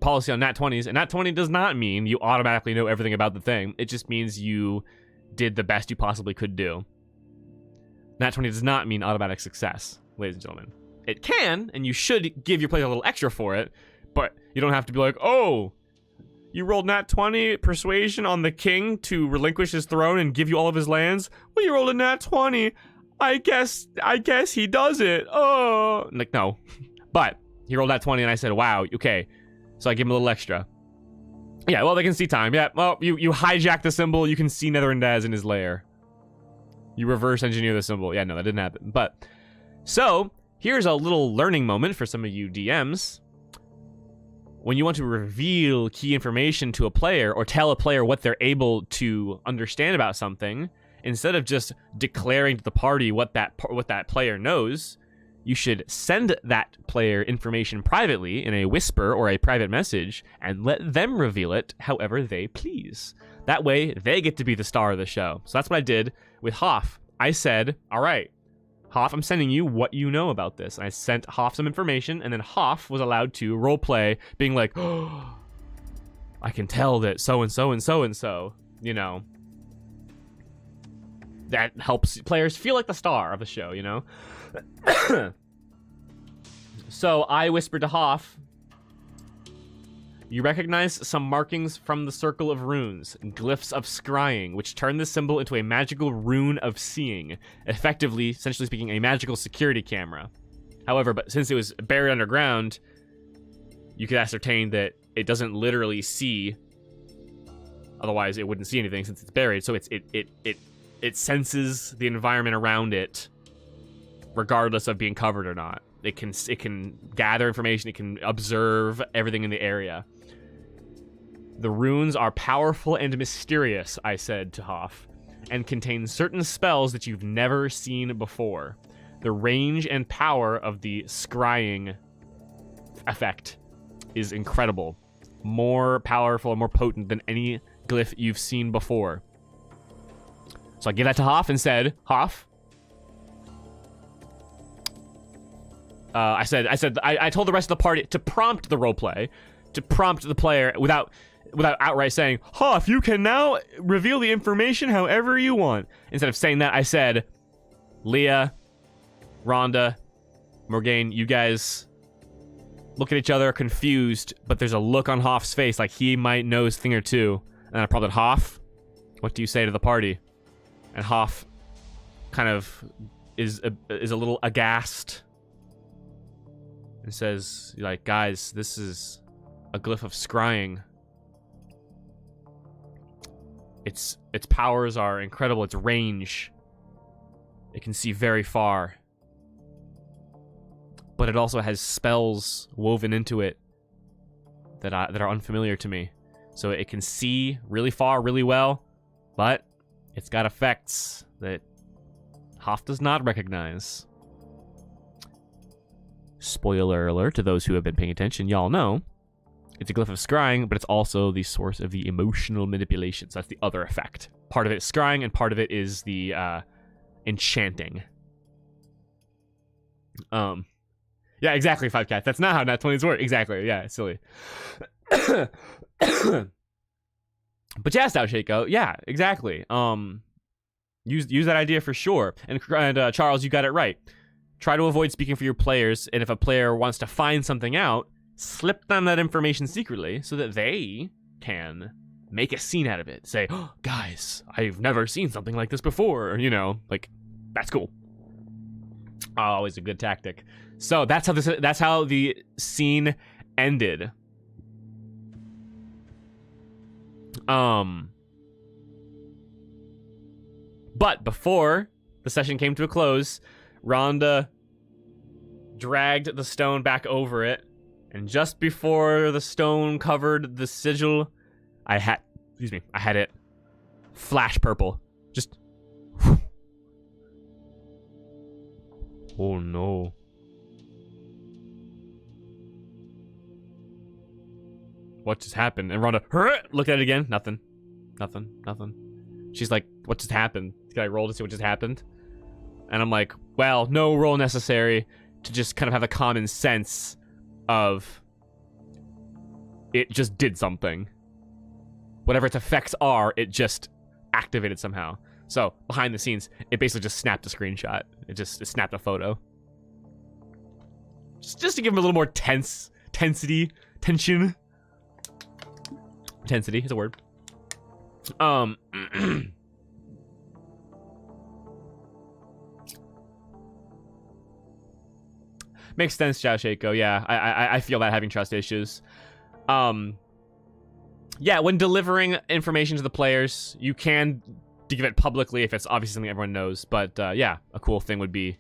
policy on nat 20s, and nat 20 does not mean you automatically know everything about the thing. It just means you did the best you possibly could do. Nat 20 does not mean automatic success, ladies and gentlemen. It can, and you should give your player a little extra for it, but you don't have to be like, oh, you rolled nat 20 persuasion on the king to relinquish his throne and give you all of his lands? Well, you rolled a nat 20. I guess he does it. Oh, like, no. But he rolled nat 20, and I said, wow, okay. So I give him a little extra. Yeah, well, they can see time. Yeah, well, you hijack the symbol. You can see Netherindaz in his lair. You reverse engineer the symbol. Yeah, no, that didn't happen. But, so, here's a little learning moment for some of you DMs. When you want to reveal key information to a player or tell a player what they're able to understand about something, instead of just declaring to the party what that player knows, you should send that player information privately in a whisper or a private message and let them reveal it however they please. That way, they get to be the star of the show. So that's what I did with Hoff. I said, all right, Hoff, I'm sending you what you know about this. And I sent Hoff some information, and then Hoff was allowed to roleplay, being like, oh, I can tell that so-and-so and so-and-so, you know. That helps players feel like the star of the show, you know? So I whispered to Hoff, you recognize some markings from the Circle of Runes, glyphs of scrying, which turn this symbol into a magical rune of seeing, effectively, essentially speaking, a magical security camera. However, but since it was buried underground, you could ascertain that it doesn't literally see, otherwise it wouldn't see anything since it's buried, so it senses the environment around it, regardless of being covered or not. It can gather information, it can observe everything in the area. The runes are powerful and mysterious, I said to Hoff, and contain certain spells that you've never seen before. The range and power of the scrying effect is incredible. More powerful and more potent than any glyph you've seen before. So I gave that to Hoff and said, Hoff, I told the rest of the party to prompt the roleplay, to prompt the player without outright saying, Hoff, you can now reveal the information however you want. Instead of saying that, I said, Leah, Rhonda, Morgaine, you guys look at each other confused, but there's a look on Hoff's face like he might know a thing or two. And I prompted, Hoff, what do you say to the party? And Hoff kind of is a little aghast and says, like, guys, this is a glyph of scrying. Its powers are incredible. Its range, it can see very far, but it also has spells woven into it that are unfamiliar to me. So it can see really far, really well, but it's got effects that Hoff does not recognize. Spoiler alert to those who have been paying attention, y'all know it's a glyph of scrying, but it's also the source of the emotional manipulation. So that's the other effect. Part of it is scrying, and part of it is the enchanting. Yeah, exactly, 5 cats. That's not how nat 20s work. Exactly. Yeah, it's silly. But yeah, Stout Shaco. Yeah, exactly. Use that idea for sure. And Charles, you got it right. Try to avoid speaking for your players, and if a player wants to find something out, slip them that information secretly so that they can make a scene out of it. Say, oh, guys, I've never seen something like this before. You know, like, that's cool. Always a good tactic. So that's how the scene ended. But before the session came to a close, Rhonda dragged the stone back over it, and just before the stone covered the sigil, I had it flash purple. Just oh no. What just happened? And Rhonda, look at it again. Nothing. She's like, what just happened? Can I roll to see what just happened? And I'm like, well, no roll necessary to just kind of have a common sense of it just did something. Whatever its effects are, it just activated somehow. So behind the scenes, it basically just snapped a screenshot. It snapped a photo. Just to give him a little more tension. Intensity is a word. Makes sense, Xiao Shaco. Yeah, I feel that having trust issues. Yeah, when delivering information to the players, you can give it publicly if it's obviously something everyone knows. But yeah, a cool thing would be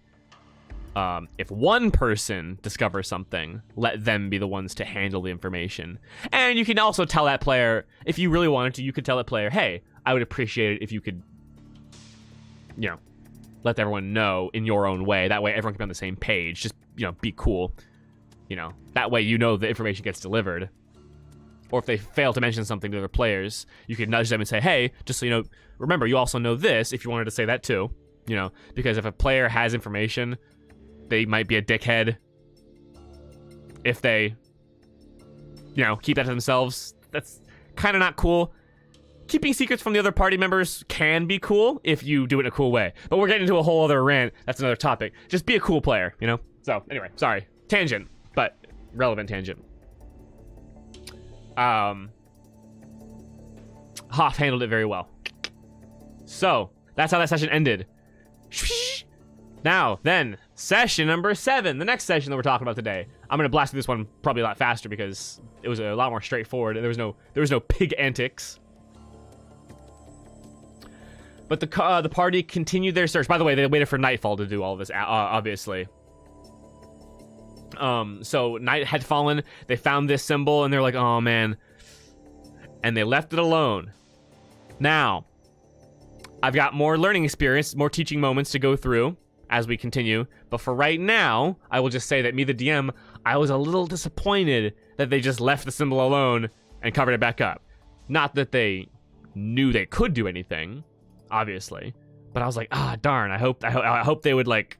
if one person discovers something, let them be the ones to handle the information. And you can also tell that player, if you really wanted to, you could tell that player, hey, I would appreciate it if you could, you know, let everyone know in your own way. That way everyone can be on the same page. Just, you know, be cool. You know, that way you know the information gets delivered. Or if they fail to mention something to other players, you could nudge them and say, hey, just so you know, remember, you also know this if you wanted to say that too. You know, because if a player has information, they might be a dickhead if they, you know, keep that to themselves. That's kind of not cool. Keeping secrets from the other party members can be cool if you do it in a cool way. But we're getting into a whole other rant. That's another topic. Just be a cool player, you know? So, anyway, sorry. Tangent, but relevant tangent. Hoff handled it very well. So, that's how that session ended. Now, then, session number 7, the next session that we're talking about today. I'm going to blast through this one probably a lot faster because it was a lot more straightforward. There was no pig antics. But the party continued their search. By the way, they waited for nightfall to do all this, obviously. So night had fallen. They found this symbol, and they're like, oh, man. And they left it alone. Now, I've got more learning experience, more teaching moments to go through as we continue. But for right now, I will just say that me, the DM, I was a little disappointed that they just left the symbol alone and covered it back up. Not that they knew they could do anything, obviously. But I was like, ah, darn, I hope they would, like,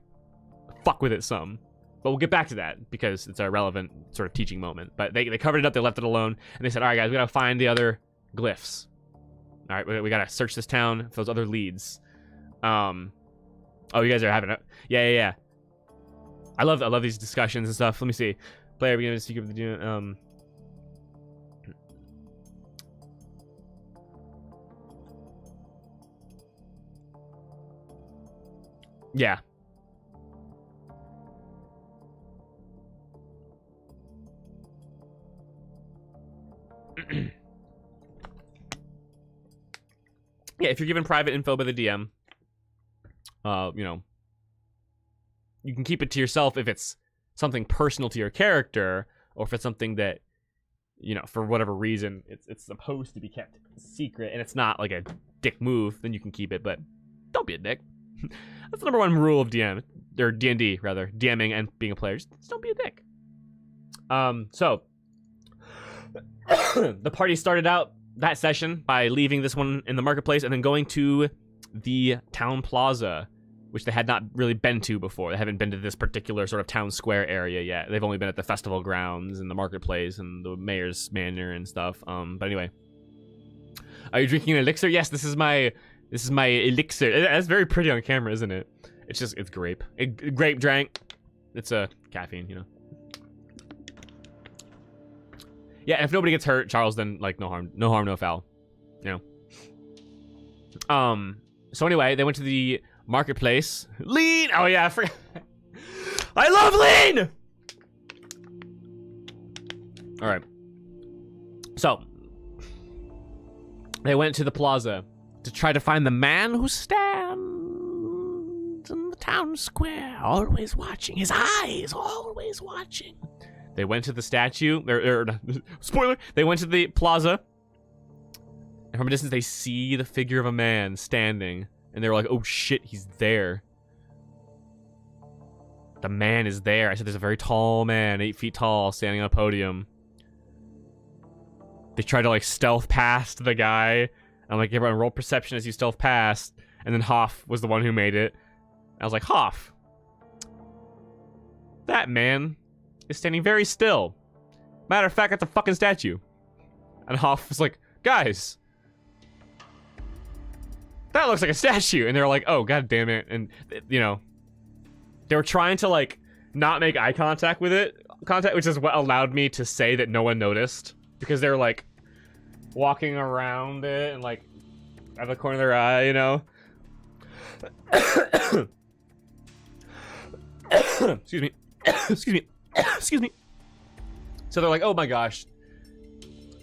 fuck with it some. But we'll get back to that because it's a relevant sort of teaching moment. But they covered it up, they left it alone, and they said, all right, guys, we gotta find the other glyphs. All right, we gotta search this town for those other leads. Oh, you guys are having it. Yeah. I love these discussions and stuff. Let me see. Player begins to secret of the yeah. Yeah, if you're given private info by the DM, you know, you can keep it to yourself if it's something personal to your character, or if it's something that, you know, for whatever reason, it's supposed to be kept secret, and it's not like a dick move, then you can keep it, but don't be a dick. That's the number one rule of DM, or D&D, rather, DMing and being a player. Just don't be a dick. So, the party started out that session by leaving this one in the marketplace and then going to the town plaza which they had not really been to before. They haven't been to this particular sort of town square area yet. They've only been at the festival grounds and the marketplace and the mayor's manor and stuff. But anyway, are you drinking an elixir? Yes, this is my elixir. That's very pretty on camera, isn't it? It's grape. Grape drank. It's a caffeine, you know. Yeah, and if nobody gets hurt, Charles, then like no harm, no foul, you know. So anyway, they went to the marketplace. Lean. Oh yeah, I forgot. I love lean. All right. So they went to the plaza to try to find the man who stands in the town square, always watching. His eyes always watching. They went to the statue. Spoiler. They went to the plaza. And from a distance, they see the figure of a man standing. And they were like, oh shit, he's there. The man is there. I said there's a very tall man, 8 feet tall, standing on a podium. They tried to like stealth past the guy. I'm like, everyone roll perception as you stealth past. And then Hoff was the one who made it. I was like, Hoff, that man is standing very still. Matter of fact, that's a fucking statue. And Hoff was like, guys, that looks like a statue. And they were like, oh, god damn it. And, you know, they were trying to, like, not make eye contact with it. Which is what allowed me to say that no one noticed. Because they were, like, walking around it and, like, out of the corner of their eye, you know? Excuse me. Excuse me. Excuse me. So they're like, oh my gosh.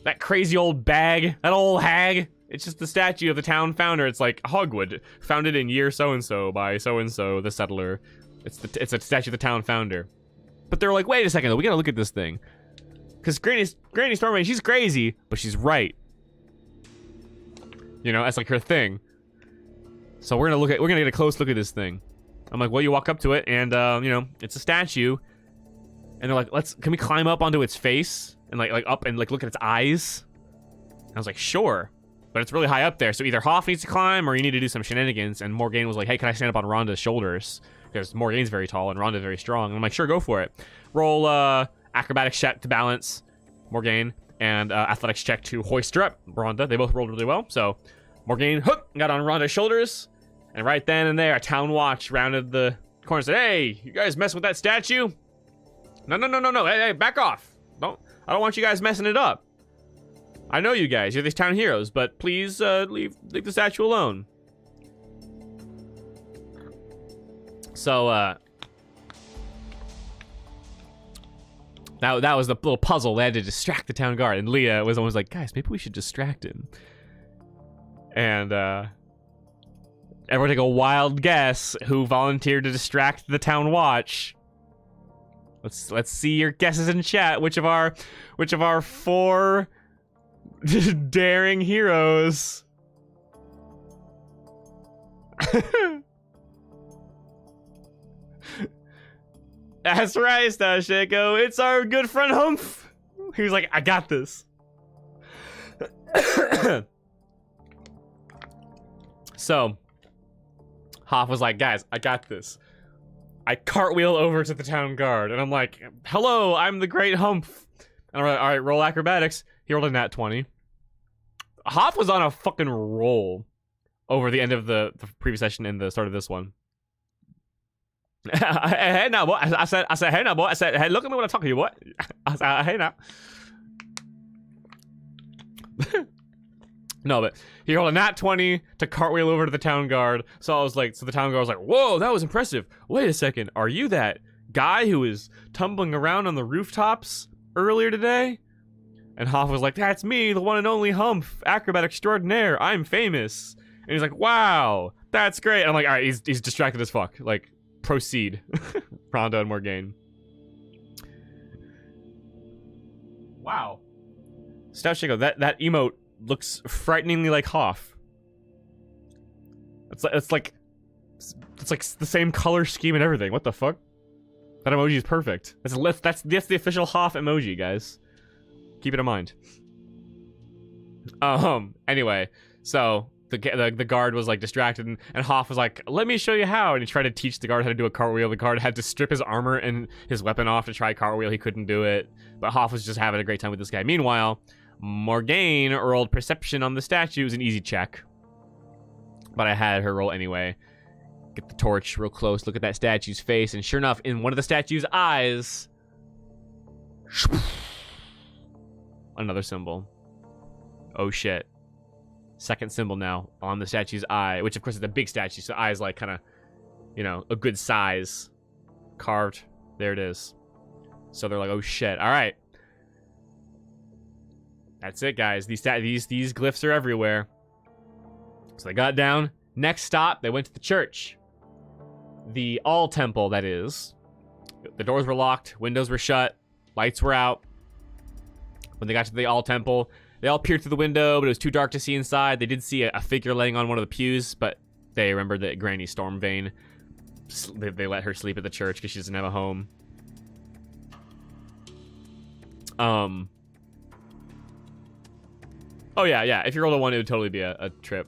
That crazy old bag. That old hag. It's just the statue of the town founder. It's like Hogwood, founded in year so-and-so by so-and-so, the settler. It's a statue of the town founder. But they're like, wait a second though, we gotta look at this thing. Because Granny Stormwind, she's crazy, but she's right. You know, that's like her thing. So we're gonna get a close look at this thing. I'm like, well, you walk up to it and you know, it's a statue. And they're like, can we climb up onto its face? And like up and like look at its eyes? And I was like, sure. But it's really high up there, so either Hoff needs to climb or you need to do some shenanigans. And Morgaine was like, hey, can I stand up on Rhonda's shoulders? Because Morgaine's very tall and Rhonda's very strong. And I'm like, sure, go for it. Roll acrobatics check to balance Morgaine and athletics check to hoist her up Rhonda. They both rolled really well. So Morgaine got on Rhonda's shoulders. And right then and there, a town watch rounded the corner and said, hey, you guys mess with that statue? No. Hey, back off. I don't want you guys messing it up. I know you guys. You're these town heroes, but please leave the statue alone. So that was the little puzzle. They had to distract the town guard, and Leah was almost like, guys, maybe we should distract him. And everyone take a wild guess who volunteered to distract the town watch. Let's see your guesses in chat. Which of our 4 daring heroes? That's right, Stasheko. It's our good friend Humph. He was like, I got this. So, Hoff was like, guys, I got this. I cartwheel over to the town guard, and I'm like, hello, I'm the great Humph. And I'm like, all right, roll acrobatics. He rolled a nat 20. Hoff was on a fucking roll over the end of the previous session and the start of this one. Hey now, boy. I said, hey now, boy. I said, hey, look at me when I'm talking to you, boy. I said, hey now. No, but he rolled a nat 20 to cartwheel over to the town guard. So I was like, so the town guard was like, whoa, that was impressive. Wait a second, are you that guy who was tumbling around on the rooftops earlier today? And Hoff was like, that's me, the one and only Humph, acrobat extraordinaire. I'm famous. And he's like, wow, that's great. And I'm like, all right, he's distracted as fuck. Like, proceed. Rhonda and Morgaine. Wow. Stasheko, that emote looks frighteningly like Hoff. It's like the same color scheme and everything. What the fuck? That emoji is perfect. That's the official Hoff emoji, guys. Keep it in mind. Anyway, so the guard was like distracted, and Hoff was like, "Let me show you how." And he tried to teach the guard how to do a cartwheel. The guard had to strip his armor and his weapon off to try a cartwheel. He couldn't do it, but Hoff was just having a great time with this guy. Meanwhile, Morgane rolled perception on the statue. It was an easy check, but I had her roll anyway. Get the torch real close. Look at that statue's face, and sure enough, in one of the statue's eyes, another symbol. Oh shit. Second symbol now on the statue's eye, which of course is a big statue, so the eye is like kind of, you know, a good size. Carved. There it is. So they're like, oh shit. All right. That's it, guys. These glyphs are everywhere. So they got down. Next stop, they went to the church. The All Temple, that is. The doors were locked, windows were shut, lights were out. When they got to the All Temple, they all peered through the window, but it was too dark to see inside. They did see a figure laying on one of the pews, but they remembered that Granny Stormvane, they let her sleep at the church because she doesn't have a home. Oh, yeah. If you rolled a 1, it would totally be a trip.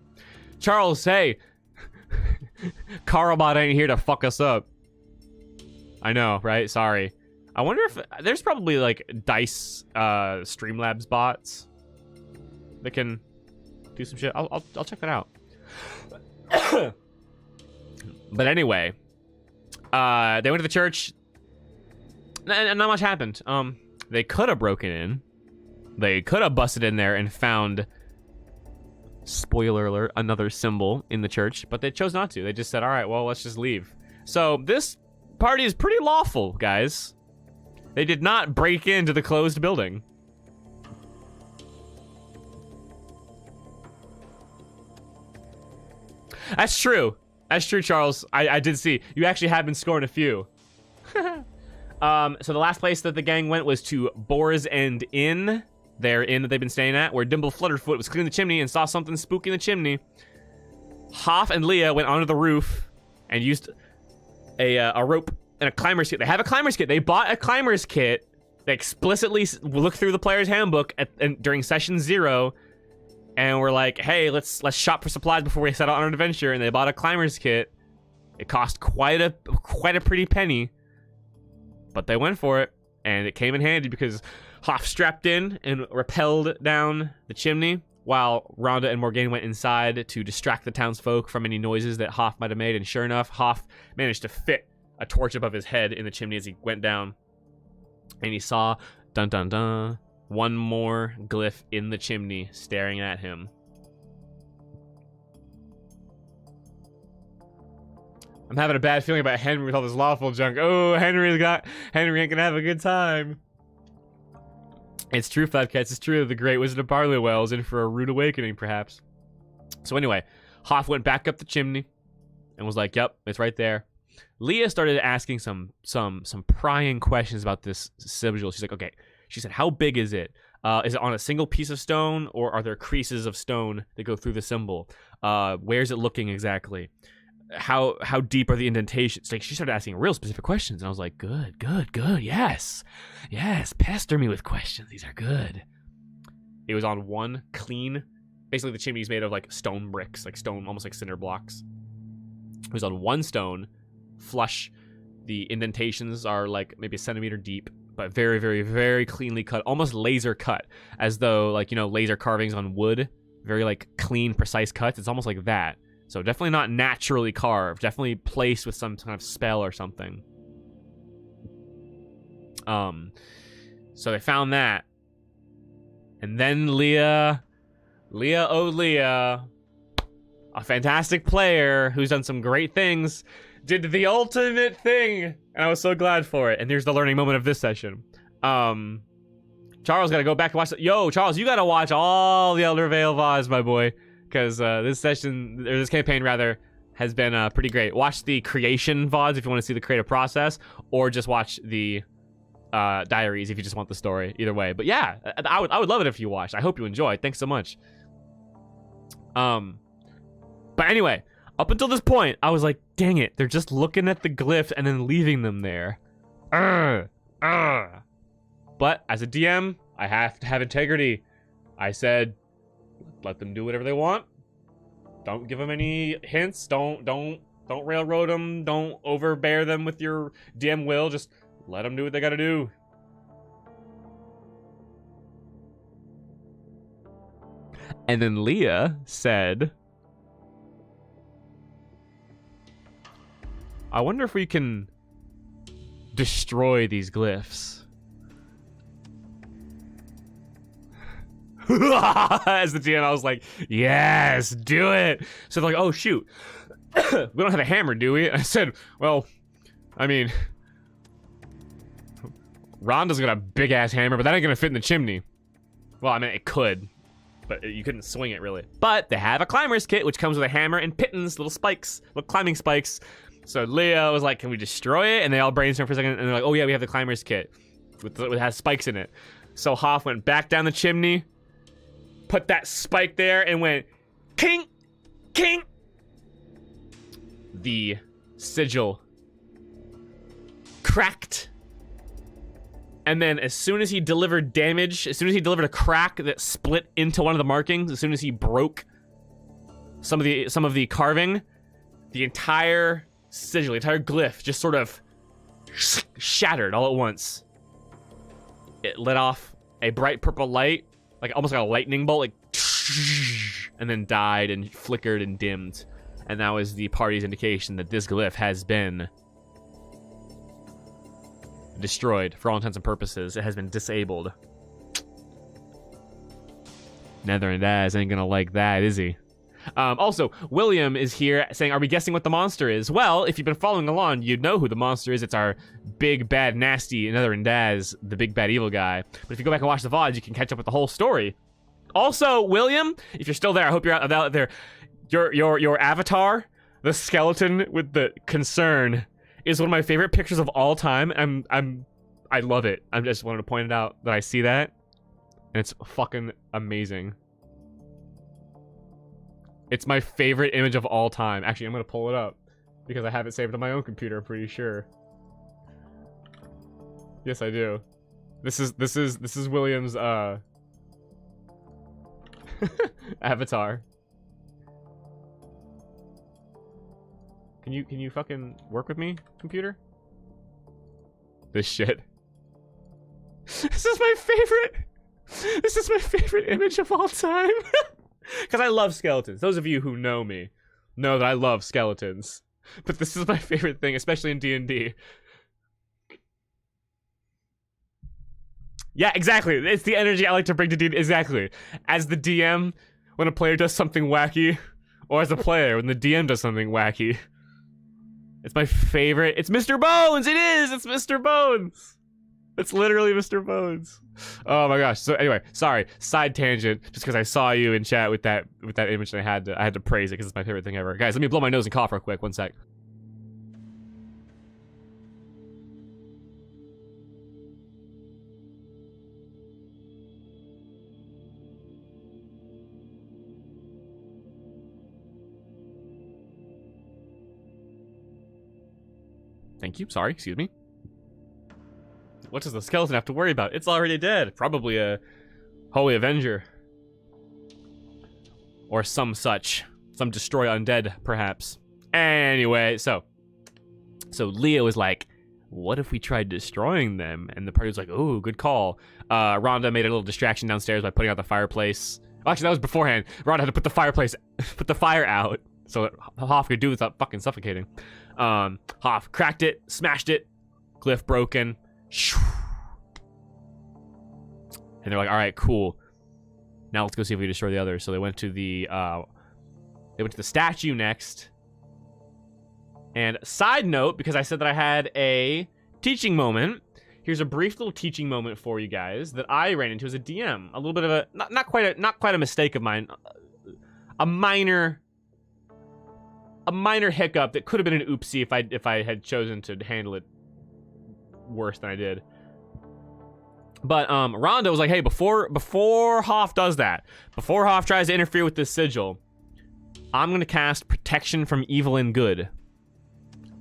Charles, hey! Carlbot ain't here to fuck us up. I know, right? Sorry. I wonder if... There's probably, like, DICE Streamlabs bots that can do some shit. I'll check that out. But anyway, they went to the church, and not much happened. They could have broken in. They could have busted in there and found, spoiler alert, another symbol in the church, but they chose not to. They just said, all right, well, let's just leave. So this party is pretty lawful, guys. They did not break into the closed building. That's true. That's true, Charles. I did see. You actually have been scoring a few. So the last place that the gang went was to Boar's End Inn. Their inn that they've been staying at, where Dimple Flutterfoot was cleaning the chimney and saw something spooky in the chimney. Hoff and Leah went onto the roof and used a rope and a climber's kit. They have a climber's kit. They bought a climber's kit. They explicitly looked through the player's handbook during session 0, and were like, "Hey, let's shop for supplies before we set out on an adventure." And they bought a climber's kit. It cost quite a pretty penny, but they went for it, and it came in handy because Hoff strapped in and rappelled down the chimney, while Rhonda and Morgane went inside to distract the townsfolk from any noises that Hoff might have made. And sure enough, Hoff managed to fit a torch above his head in the chimney as he went down. And he saw, dun dun dun, one more glyph in the chimney staring at him. I'm having a bad feeling about Henry with all this lawful junk. Oh, Henry ain't gonna have a good time. It's true, Flatcats, it's true. The great Wizard of Barleywell is in for a rude awakening, perhaps. So anyway, Hoff went back up the chimney and was like, yep, it's right there. Leah started asking some prying questions about this sigil. She's like, okay. She said, how big is it? Is it on a single piece of stone, or are there creases of stone that go through the symbol? Where's it looking exactly? How deep are the indentations? Like, she started asking real specific questions, and I was like, good, yes, pester me with questions. These are good. It was on one clean, basically the chimney's made of like stone bricks, like stone, almost like cinder blocks. It was on one stone, flush. The indentations are like maybe a centimeter deep, but very, very, very cleanly cut, almost laser cut, as though, like, you know, laser carvings on wood, very like clean, precise cuts. It's almost like that. So definitely not naturally carved. Definitely placed with some kind of spell or something. So they found that. And then Leah, a fantastic player who's done some great things, did the ultimate thing. And I was so glad for it. And here's the learning moment of this session. Charles got to go back and watch it. Yo, Charles, you got to watch all the Elder Vale VODs, my boy. Because this campaign rather, has been pretty great. Watch the creation VODs if you want to see the creative process, or just watch the diaries if you just want the story. Either way, but yeah, I would love it if you watched. I hope you enjoyed. Thanks so much. But anyway, up until this point, I was like, dang it, they're just looking at the glyphs and then leaving them there. But as a DM, I have to have integrity. I said, let them do whatever they want. Don't give them any hints. Don't railroad them. Don't overbear them with your DM will. Just let them do what they gotta do. And then Leah said, I wonder if we can destroy these glyphs. As the GM, I was like, yes, do it. So they're like, oh, shoot. We don't have a hammer, do we? I said, well, I mean, Rhonda's got a big-ass hammer, but that ain't gonna fit in the chimney. Well, I mean, it could, but you couldn't swing it, really. But they have a climber's kit, which comes with a hammer and pittons, little spikes, little climbing spikes. So Leah was like, can we destroy it? And they all brainstormed for a second, and they're like, oh, yeah, we have the climber's kit. It has spikes in it. So Hoff went back down the chimney, put that spike there, and went, king, king. The sigil cracked. And then as soon as he delivered damage, as soon as he delivered a crack that split into one of the markings, as soon as he broke some of the carving, the entire sigil, the entire glyph just sort of shattered all at once. It lit off a bright purple light, like almost like a lightning bolt, like, and then died and flickered and dimmed. And that was the party's indication that this glyph has been destroyed for all intents and purposes. It has been disabled. Nether and Daz ain't gonna like that, is he? Also, William is here saying, are we guessing what the monster is? Well, if you've been following along, you'd know who the monster is. It's our big, bad, nasty Nether and Daz, the big, bad, evil guy. But if you go back and watch the VODs, you can catch up with the whole story. Also, William, if you're still there, I hope you're out there. Your avatar, the skeleton with the concern, is one of my favorite pictures of all time. I love it. I just wanted to point it out that I see that, and it's fucking amazing. It's my favorite image of all time. Actually, I'm gonna pull it up because I have it saved on my own computer. I'm pretty sure. Yes, I do. This is William's avatar. Can you fucking work with me, computer? This shit. This is my favorite. This is my favorite image of all time. Because I love skeletons. Those of you who know me know that I love skeletons. But this is my favorite thing, especially in D&D. Yeah, exactly. It's the energy I like to bring to D&D. Exactly. As the DM, when a player does something wacky, or as a player, when the DM does something wacky. It's my favorite. It's Mr. Bones! It is! It's Mr. Bones! It's literally Mr. Bones. Oh my gosh. So anyway, sorry, side tangent. Just because I saw you in chat with that image, and I had to praise it because it's my favorite thing ever. Guys, let me blow my nose and cough real quick. One sec. Thank you. Sorry. Excuse me. What does the skeleton have to worry about? It's already dead. Probably a Holy Avenger. Or some such. Some destroy undead, perhaps. Anyway, so Leah was like, what if we tried destroying them? And the party was like, oh, good call. Rhonda made a little distraction downstairs by putting out the fireplace. Well, actually, that was beforehand. Rhonda had to put the fire out so that Hoff could do it without fucking suffocating. Hoff cracked it, smashed it, glyph broken. And they're like, all right, cool. Now let's go see if we can destroy the others. So they went to the statue next. And side note, because I said that I had a teaching moment, here's a brief little teaching moment for you guys that I ran into as a DM. A little bit of a not quite a mistake of mine. A minor hiccup that could have been an oopsie if I had chosen to handle it worse than I did. But Rhonda was like, hey, before Hoff does that, before Hoff tries to interfere with this sigil, I'm gonna cast Protection from Evil and Good.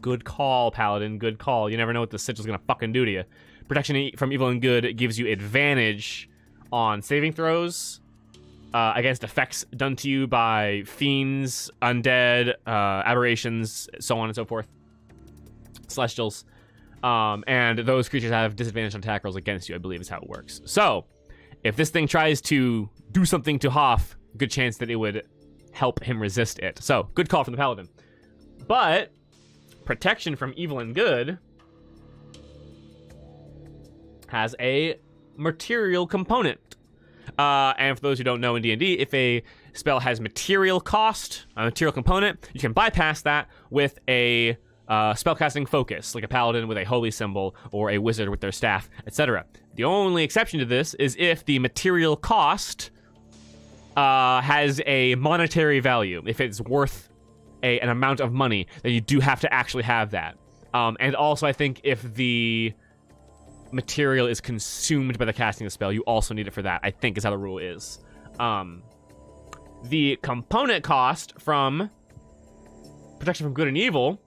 Good call, Paladin, good call. You never know what the sigil's gonna fucking do to you. Protection from Evil and Good gives you advantage on saving throws against effects done to you by fiends, undead, aberrations, so on and so forth, celestials. And those creatures have disadvantage on attack rolls against you, I believe is how it works. So, if this thing tries to do something to Hoff, good chance that it would help him resist it. So, good call from the Paladin. But, protection from evil and good has a material component. And for those who don't know in D&D, if a spell has material cost, a material component, you can bypass that with a spellcasting focus, like a paladin with a holy symbol or a wizard with their staff, etc. The only exception to this is if the material cost has a monetary value. If it's worth an amount of money, then you do have to actually have that. And also, I think if the material is consumed by the casting of the spell, you also need it for that, I think is how the rule is. The component cost from protection from good and evil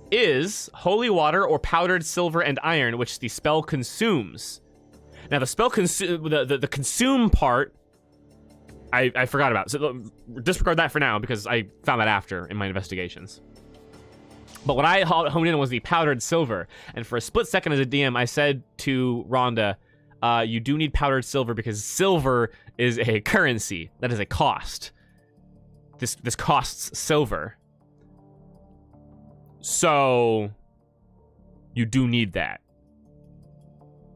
is holy water or powdered silver and iron, which the spell consumes. Now, the spell the consume part, I forgot about. So disregard that for now because I found that after in my investigations. But what I honed in on was the powdered silver. And for a split second as a DM, I said to Rhonda, you do need powdered silver because silver is a currency. That is a cost. This costs silver. So you do need that.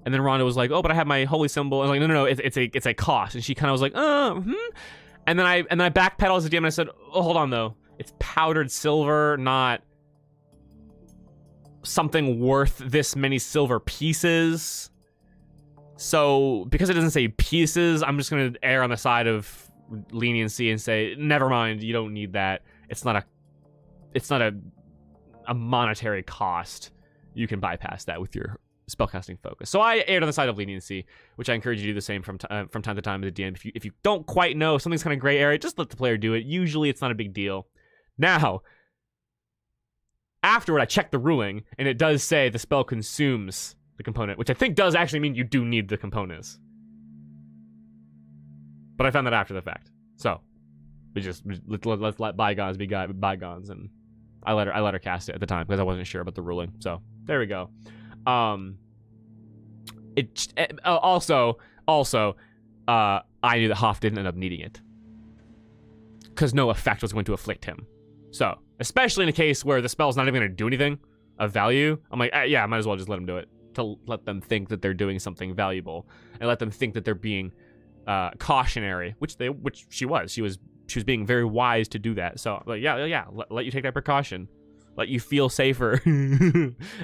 And then Rhonda was like, "Oh, but I have my holy symbol." I was like, "No, it's a cost." And she kind of was like, And then I backpedaled as a DM and I said, "Oh, hold on though. It's powdered silver, not something worth this many silver pieces." So because it doesn't say pieces, I'm just gonna err on the side of leniency and say, never mind, you don't need that. It's not a monetary cost. You can bypass that with your spellcasting focus. So I erred on the side of leniency, which I encourage you to do the same from time to time as a DM. If you don't quite know, if something's kind of gray area, just let the player do it. Usually it's not a big deal. Now, afterward, I checked the ruling, and it does say the spell consumes the component, which I think does actually mean you do need the components. But I found that after the fact. So, let's let bygones be bygones, and I let her cast it at the time because I wasn't sure about the ruling. So there we go. Also, I knew that Hoff didn't end up needing it because no effect was going to afflict him. So, especially in a case where the spell's not even going to do anything of value, I'm like, yeah, I might as well just let him do it to let them think that they're doing something valuable and let them think that they're being cautionary, which she was. She was being very wise to do that. So, like, yeah, let you take that precaution. Let you feel safer.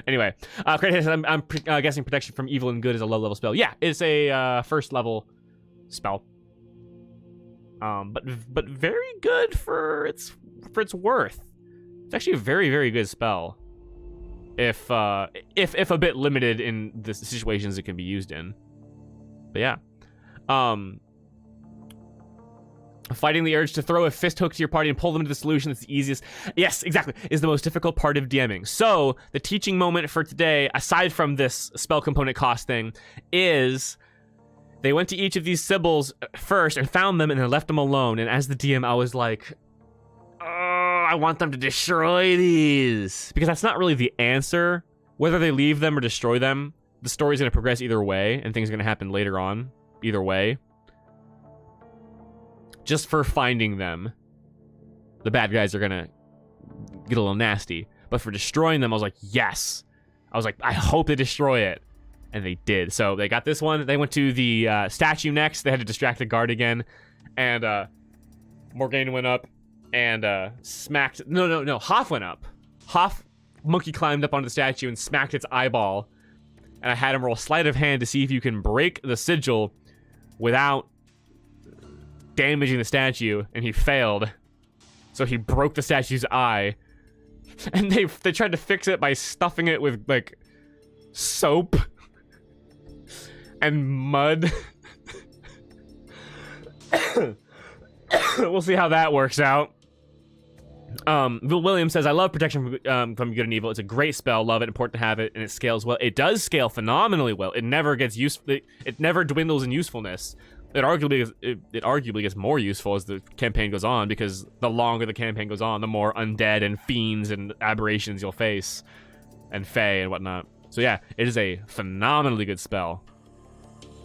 Anyway, I'm guessing protection from evil and good is a low-level spell. Yeah, it's a first-level spell. But very good for its worth. It's actually a very, very good spell. If a bit limited in the situations it can be used in. But yeah. Fighting the urge to throw a fist hook to your party and pull them to the solution that's the easiest. Yes, exactly. Is the most difficult part of DMing. So, the teaching moment for today, aside from this spell component cost thing, is they went to each of these symbols first and found them and then left them alone. And as the DM, I was like, oh, I want them to destroy these. Because that's not really the answer. Whether they leave them or destroy them, the story's going to progress either way, and things are going to happen later on either way. Just for finding them, the bad guys are gonna get a little nasty. But for destroying them, I was like, yes. I was like, I hope they destroy it. And they did. So they got this one. They went to the statue next. They had to distract the guard again. And Morgane went up and smacked... No. Hoff went up. Hoff monkey climbed up onto the statue and smacked its eyeball. And I had him roll sleight of hand to see if you can break the sigil without damaging the statue, and he failed. So he broke the statue's eye. And they tried to fix it by stuffing it with, like, soap and mud. We'll see how that works out. Bill Williams says, I love protection from good and evil. It's a great spell. Love it. Important to have it. And it scales well. It does scale phenomenally well. It never gets it never dwindles in usefulness. it arguably gets more useful as the campaign goes on, because the longer the campaign goes on, the more undead and fiends and aberrations you'll face, and fae and whatnot. So yeah, it is a phenomenally good spell.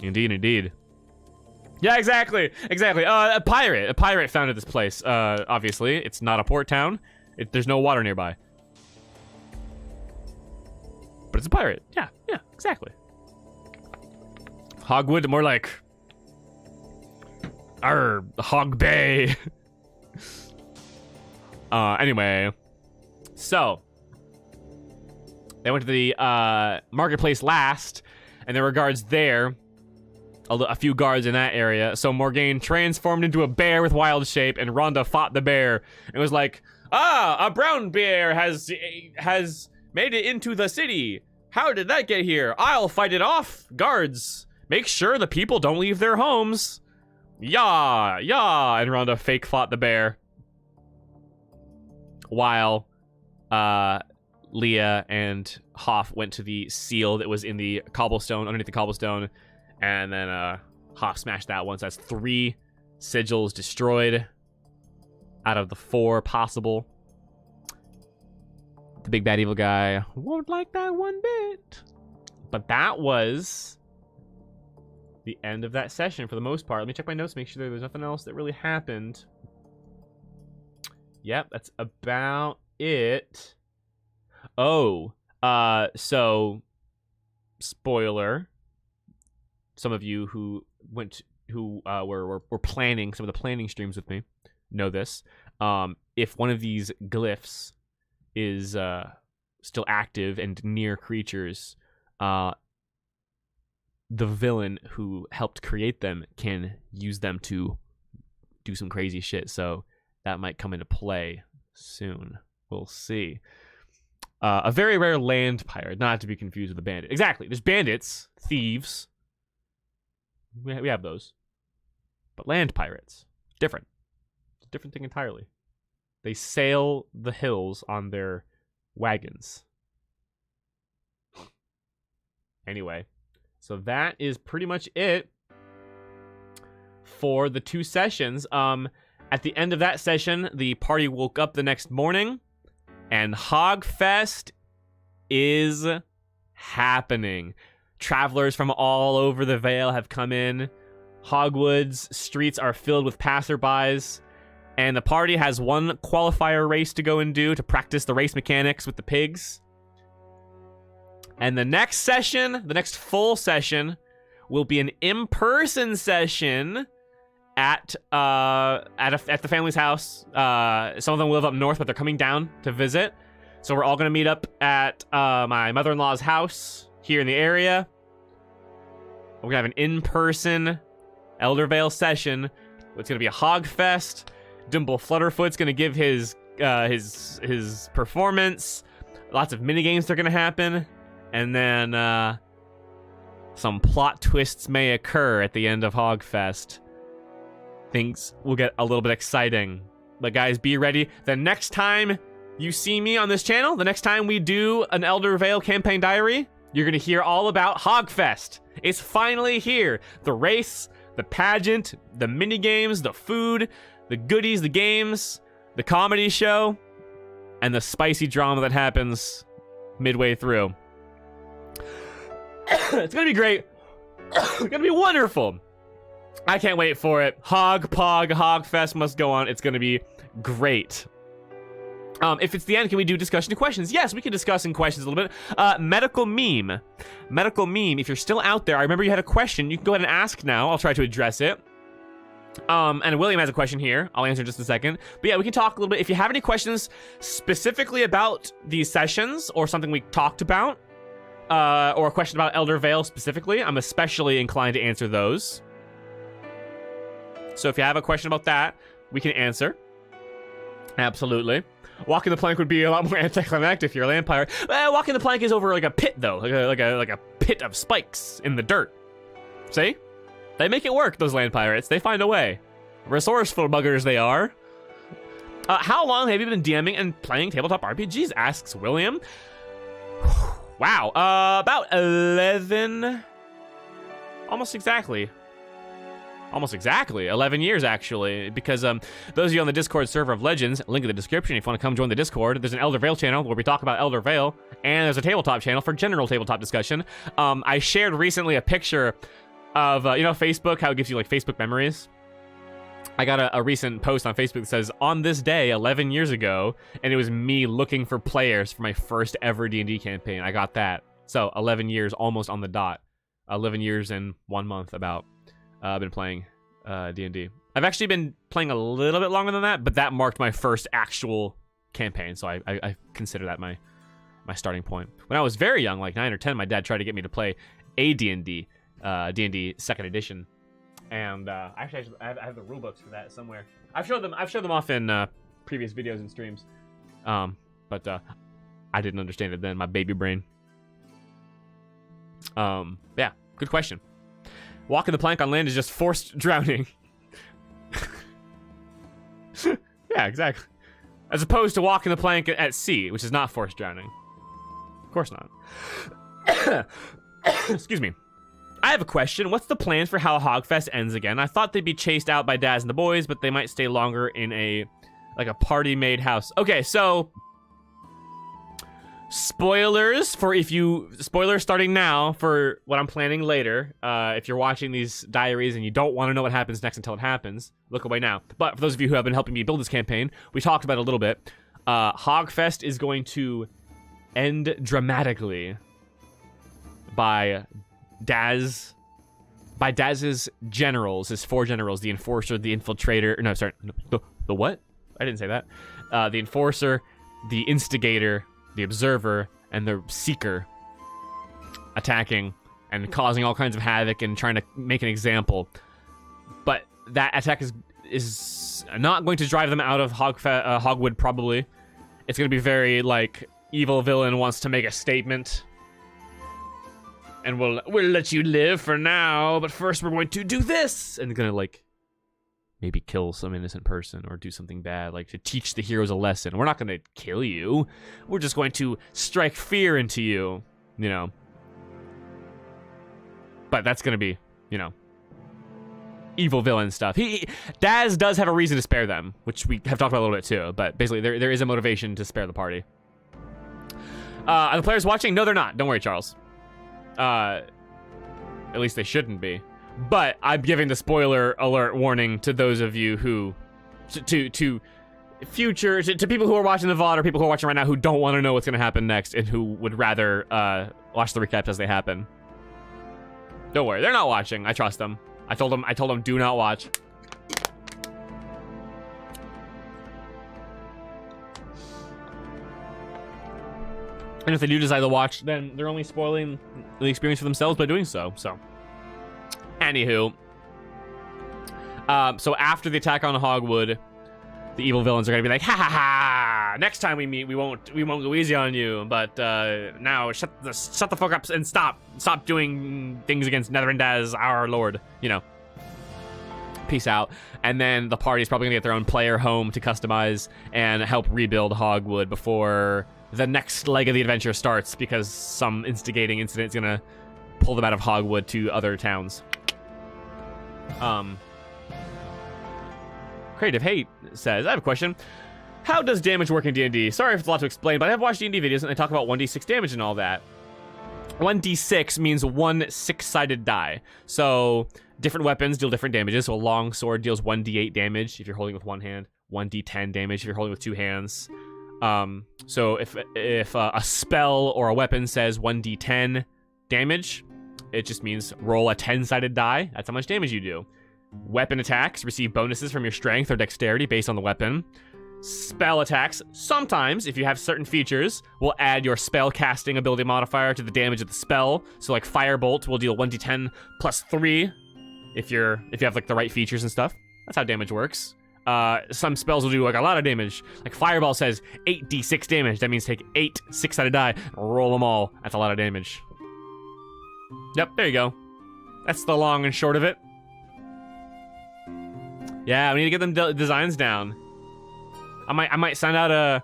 Indeed, indeed. Yeah, exactly. A pirate founded this place. Obviously, it's not a port town. There's no water nearby. But it's a pirate. Yeah, exactly. Hogwood, more like... Hog Bay. Anyway. So. They went to the marketplace last, and there were guards there. A few guards in that area. So Morgaine transformed into a bear with wild shape, and Rhonda fought the bear. And was like, a brown bear has made it into the city. How did that get here? I'll fight it off. Guards, make sure the people don't leave their homes. Yeah, and Rhonda fake fought the bear. While Leah and Hoff went to the seal that was in the cobblestone, underneath the cobblestone, and then Hoff smashed that one. So that's 3 sigils destroyed out of the 4 possible. The big bad evil guy won't like that one bit. But that was the end of that session for the most part. Let me check my notes, make sure there's nothing else that really happened. Yep, that's about it. Oh, so spoiler. Some of you who were planning some of the planning streams with me know this. If one of these glyphs is still active and near creatures, the villain who helped create them can use them to do some crazy shit. So that might come into play soon. We'll see. A very rare land pirate, not to be confused with a bandit. Exactly. There's bandits, thieves. We have those. But land pirates, different. It's a different thing entirely. They sail the hills on their wagons. Anyway, so that is pretty much it for the 2 sessions. At the end of that session, the party woke up the next morning, and Hogfest is happening. Travelers from all over the Vale have come in. Hogwood's streets are filled with passerbys, and the party has one qualifier race to go and do to practice the race mechanics with the pigs. And the next session, the next full session, will be an in-person session at the family's house. Some of them live up north, but they're coming down to visit. So we're all gonna meet up at my mother-in-law's house here in the area. We're gonna have an in-person Elder Vale session. It's gonna be a hog fest. Dimple Flutterfoot's gonna give his performance. Lots of minigames are gonna happen, and then some plot twists may occur at the end of Hogfest. Things will get a little bit exciting. But guys, be ready. The next time you see me on this channel, the next time we do an Elder Vale campaign diary, you're gonna hear all about Hogfest. It's finally here. The race, the pageant, the minigames, the food, the goodies, the games, the comedy show, and the spicy drama that happens midway through. It's gonna be great. It's gonna be wonderful. I can't wait for it. Hogfest must go on. It's gonna be great. If it's the end, can we do discussion and questions? Yes, we can discuss in questions a little bit. Medical meme. If you're still out there, I remember you had a question. You can go ahead and ask now. I'll try to address it. And William has a question here. I'll answer in just a second. But yeah, we can talk a little bit. If you have any questions specifically about these sessions or something we talked about, or a question about Elder Vale specifically, I'm especially inclined to answer those. So if you have a question about that, we can answer. Absolutely. Walking the plank would be a lot more anticlimactic if you're a land pirate. Walking the plank is over like a pit, though, like a pit of spikes in the dirt. See? They make it work, those land pirates. They find a way. Resourceful buggers they are. How long have you been DMing and playing tabletop RPGs? Asks William. Wow. About 11. Almost exactly. Almost exactly 11 years, actually, because those of you on the Discord server of Legends, link in the description if you want to come join the Discord. There's an Elder Vale channel where we talk about Elder Vale, and there's a tabletop channel for general tabletop discussion. I shared recently a picture of, you know, Facebook, how it gives you, like, Facebook memories. I got a recent post on Facebook that says, on this day, 11 years ago, and it was me looking for players for my first ever D&D campaign. I got that. So, 11 years, almost on the dot. 11 years and 1 month, about. I've been playing D&D. I've actually been playing a little bit longer than that, but that marked my first actual campaign, so I consider that my starting point. When I was very young, like 9 or 10, my dad tried to get me to play a D&D, D&D 2nd edition. And actually, I have the rule books for that somewhere. I've showed them off in previous videos and streams, but I didn't understand it then. My baby brain. Yeah, good question. Walking the plank on land is just forced drowning. Yeah, exactly. As opposed to walking the plank at sea, which is not forced drowning. Of course not. Excuse me. I have a question. What's the plans for how Hogfest ends again? I thought they'd be chased out by Daz and the boys, but they might stay longer in a party-made house. Okay, so spoilers starting now for what I'm planning later. If you're watching these diaries and you don't want to know what happens next until it happens, look away now. But for those of you who have been helping me build this campaign, we talked about it a little bit. Hogfest is going to end dramatically by Daz's generals, his 4 generals, the Enforcer, the Infiltrator, no, sorry, the what? I didn't say that. The Enforcer, the Instigator, the Observer, and the Seeker attacking and causing all kinds of havoc and trying to make an example. But that attack is not going to drive them out of Hogwood, probably. It's going to be very, like, evil villain wants to make a statement. And we'll let you live for now, but first we're going to do this! And gonna, like, maybe kill some innocent person or do something bad, like to teach the heroes a lesson. We're not gonna kill you. We're just going to strike fear into you, you know. But that's gonna be, you know, evil villain stuff. Daz does have a reason to spare them, which we have talked about a little bit too, but basically there is a motivation to spare the party. Are the players watching? No, they're not. Don't worry, Charles. At least they shouldn't be. But I'm giving the spoiler alert warning to those of you who, to people who are watching the VOD or people who are watching right now who don't want to know what's going to happen next and who would rather watch the recaps as they happen. Don't worry, they're not watching. I trust them. I told them do not watch. And if they do decide to watch, then they're only spoiling the experience for themselves by doing so. So, anywho. So after the attack on Hogwood, the evil villains are gonna be like, ha ha ha! Next time we meet, we won't go easy on you. But now, shut the fuck up and stop doing things against Netherindaz, our lord. You know. Peace out. And then the party's probably gonna get their own player home to customize and help rebuild Hogwood before the next leg of the adventure starts, because some instigating incident is gonna pull them out of Hogwood to other towns. Creative Hate says, I have a question. How does damage work in D&D? Sorry if it's a lot to explain, but I have watched D&D videos and they talk about 1d6 damage and all that. 1d6 means 1 6-sided die. So different weapons deal different damages. So a long sword deals 1d8 damage if you're holding with one hand, 1d10 damage if you're holding with 2 hands. So if a spell or a weapon says 1d10 damage, it just means roll a 10-sided die. That's how much damage you do. Weapon attacks receive bonuses from your strength or dexterity based on the weapon. Spell attacks, sometimes, if you have certain features, will add your spell casting ability modifier to the damage of the spell. So like Firebolt will deal 1d10 plus 3 if you have like the right features and stuff. That's how damage works. Some spells will do like a lot of damage. Like Fireball says 8d6 damage. That means take 8 6-sided die, roll them all. That's a lot of damage. Yep, there you go. That's the long and short of it. Yeah, we need to get them designs down. I might send out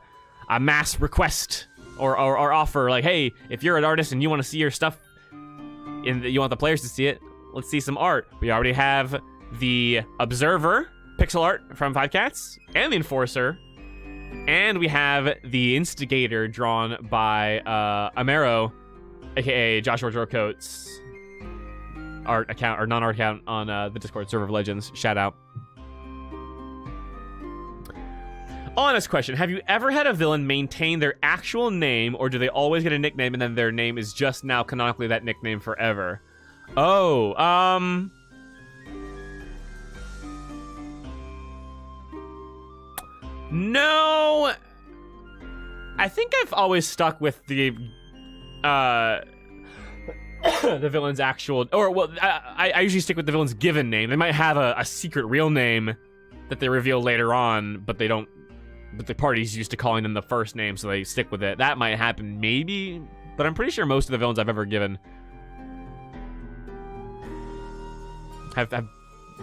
a mass request or offer, like, hey, if you're an artist and you want to see your stuff, and you want the players to see it, let's see some art. We already have the Observer, pixel art from Five Cats, and the Enforcer. And we have the Instigator drawn by Amaro, aka Joshua Jorcoat's art account or non-art account on the Discord server of Legends. Shout out. Honest question: have you ever had a villain maintain their actual name, or do they always get a nickname and then their name is just now canonically that nickname forever? Oh, no. I think I've always stuck with the the villain's actual, or well, I usually stick with the villain's given name. They might have a secret real name that they reveal later on, but they don't. But the party's used to calling them the first name, so they stick with it. That might happen, maybe, but I'm pretty sure most of the villains I've ever given have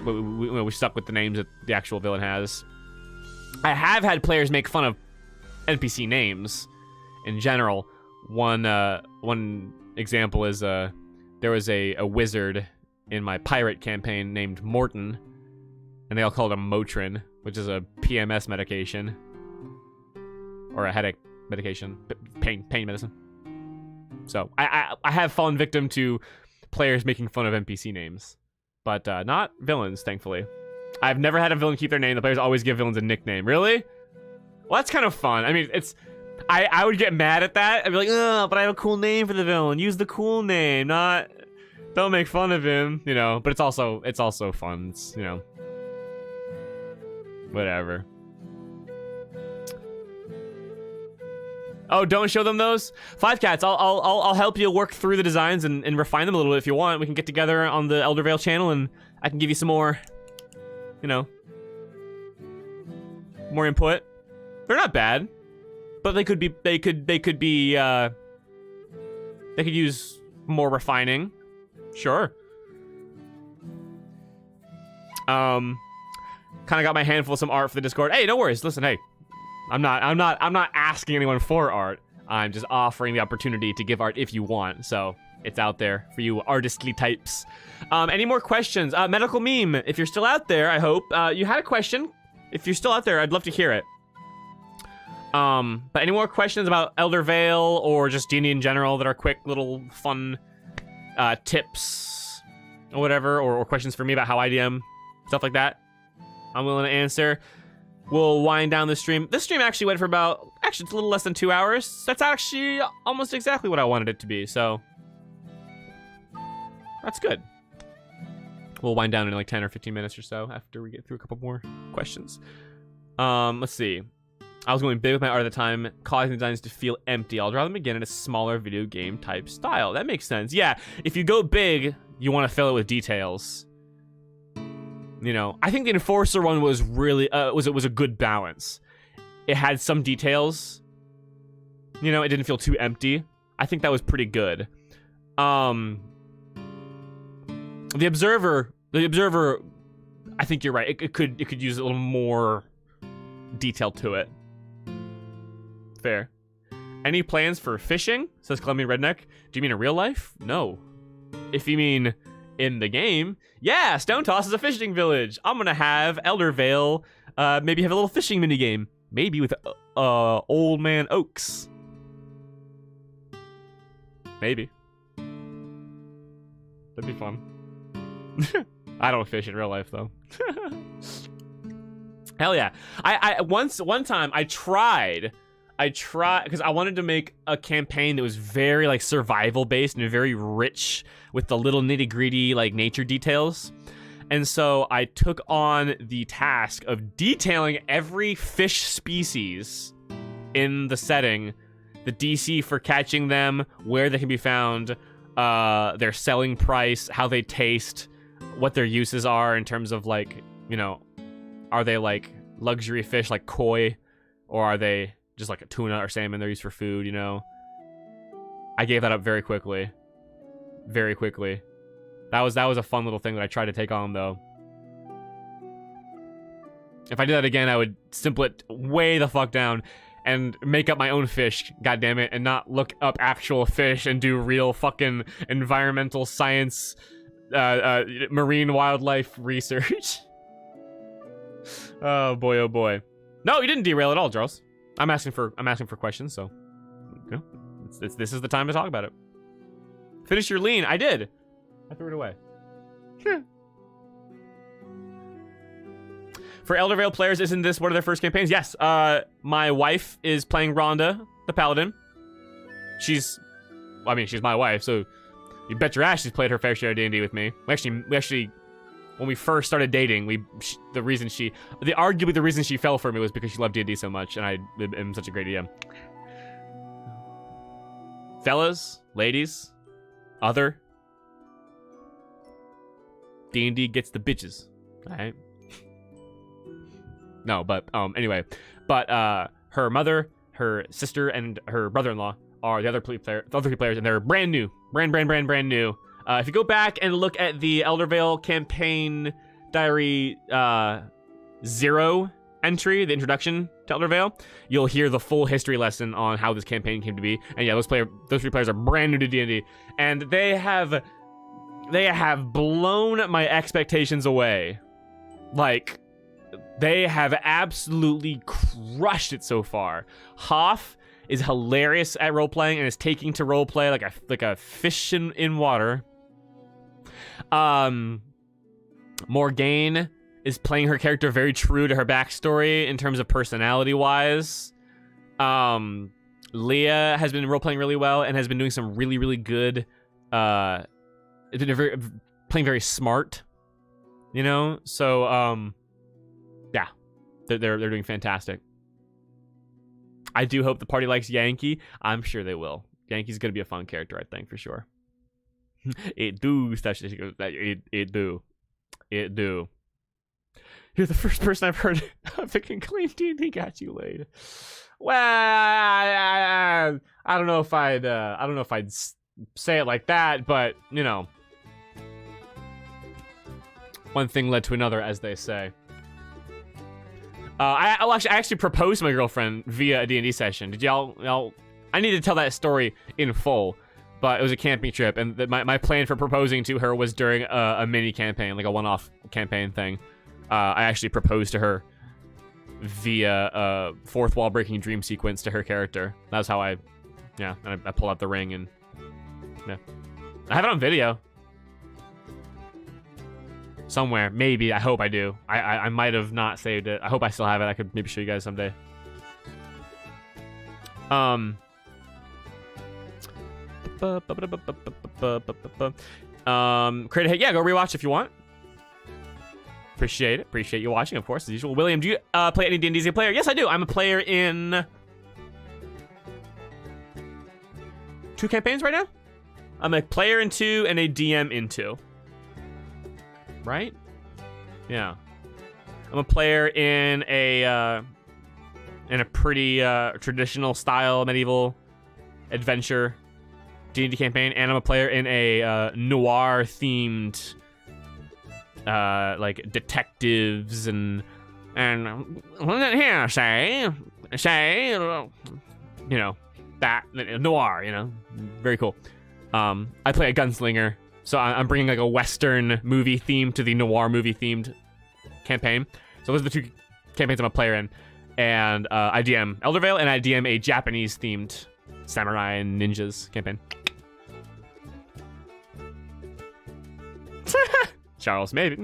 we stuck with the names that the actual villain has. I have had players make fun of NPC names in general. One example is there was a wizard in my pirate campaign named Morton, and they all called him Motrin, which is a PMS medication. Or a headache medication, pain medicine. So I have fallen victim to players making fun of NPC names, but not villains, thankfully. I've never had a villain keep their name. The players always give villains a nickname. Really? Well, that's kind of fun. I mean, I would get mad at that. I'd be like, oh, but I have a cool name for the villain. Use the cool name, don't make fun of him, you know. But it's also fun. It's, you know, whatever. Oh, don't show them those? Five Cats, I'll help you work through the designs and refine them a little bit if you want. We can get together on the Elder Vale channel and I can give you some more, you know, more input. They're not bad, but they could use more refining. Sure. Kind of got my handful of some art for the Discord. Hey, no worries. Listen, hey. I'm not asking anyone for art. I'm just offering the opportunity to give art if you want. So it's out there for you artistly types. Any more questions? Medical Meme, if you're still out there, I hope. You had a question. If you're still out there, I'd love to hear it. But any more questions about Elder Vale or just D&D in general that are quick little fun tips or whatever, or questions for me about how I DM, stuff like that, I'm willing to answer. We'll wind down the stream. This stream actually went for it's a little less than 2 hours. That's actually almost exactly what I wanted it to be, so that's good. We'll wind down in like 10 or 15 minutes or so after we get through a couple more questions. Let's see. I was going big with my art at the time, causing the designs to feel empty. I'll draw them again in a smaller video game type style. That makes sense. Yeah, if you go big, you want to fill it with details. You know, I think the Enforcer one was really was a good balance. It had some details. You know, it didn't feel too empty. I think that was pretty good. The Observer, I think you're right. It could use a little more detail to it. Fair. Any plans for fishing? Says Colombian Redneck. Do you mean in real life? No. If you mean in the game, yeah, Stone Toss is a fishing village. I'm gonna have Elder Vale maybe have a little fishing minigame. Maybe with Old Man Oaks. Maybe. That'd be fun. I don't fish in real life though. Hell yeah. One time I tried because I wanted to make a campaign that was very like survival based and very rich with the little nitty-gritty like nature details. And so I took on the task of detailing every fish species in the setting, the DC for catching them, where they can be found, their selling price, how they taste, what their uses are in terms of like, you know, are they like luxury fish like koi, or are they just like a tuna or salmon they're used for food, you know? I gave that up very quickly. Very quickly. That was a fun little thing that I tried to take on, though. If I did that again, I would simple it way the fuck down and make up my own fish, goddammit, and not look up actual fish and do real fucking environmental science marine wildlife research. Oh boy, oh boy. No, you didn't derail at all, Charles. I'm asking for questions, so you know, this is the time to talk about it. Finish your lean. I did. I threw it away. For Elder Vale players, isn't this one of their first campaigns? Yes. My wife is playing Rhonda, the paladin. She's my wife, so you bet your ass she's played her fair share of D&D with me. We actually, when we first started dating, arguably the reason she fell for me was because she loved D&D so much, and I am such a great DM. Fellas, ladies, other, D&D gets the bitches, alright? No, but, anyway. But, her mother, her sister, and her brother-in-law are the other three players, and they're brand new. Brand new. If you go back and look at the Elder Vale campaign diary, 0 entry, the introduction to Elder Vale, you'll hear the full history lesson on how this campaign came to be. And yeah, those three players are brand new to D&D, and they have blown my expectations away. Like, they have absolutely crushed it so far. Hoff is hilarious at role-playing and is taking to role-play like a fish in water. Morgane is playing her character very true to her backstory in terms of personality-wise. Leah has been role-playing really well and has been doing some really, really good... playing very smart, you know? So, yeah, they're doing fantastic. I do hope the party likes Yankee. I'm sure they will. Yankee's gonna be a fun character, I think, for sure. It do. You're the first person I've heard of that can claim D&D got you laid. Well, I don't know if I'd say it like that, but you know, one thing led to another, as they say. I actually proposed to my girlfriend via a D&D session. Did y'all? I need to tell that story in full, but it was a camping trip, and my plan for proposing to her was during a mini campaign, like a one-off campaign thing. I actually proposed to her via a fourth wall breaking dream sequence to her character. That's how I pull out the ring, and yeah, I have it on video. Somewhere, maybe. I hope I do. I might have not saved it. I hope I still have it. I could maybe show you guys someday. Create a hit. Yeah, go rewatch if you want. Appreciate it. Appreciate you watching, of course, as usual. William, do you play any D&D as a player? Yes, I do. I'm a player in 2 campaigns right now. I'm a player in 2 and a DM in 2. Right? Yeah. I'm a player in a pretty traditional style medieval adventure D&D campaign, and I'm a player in a noir themed like detectives and here say you know, that noir, you know, very cool. I play a gunslinger. So I'm bringing like a Western movie theme to the noir movie themed campaign. So those are the 2 campaigns I'm a player in. And I DM Elder Vale, and I DM a Japanese themed samurai and ninjas campaign. Charles, maybe.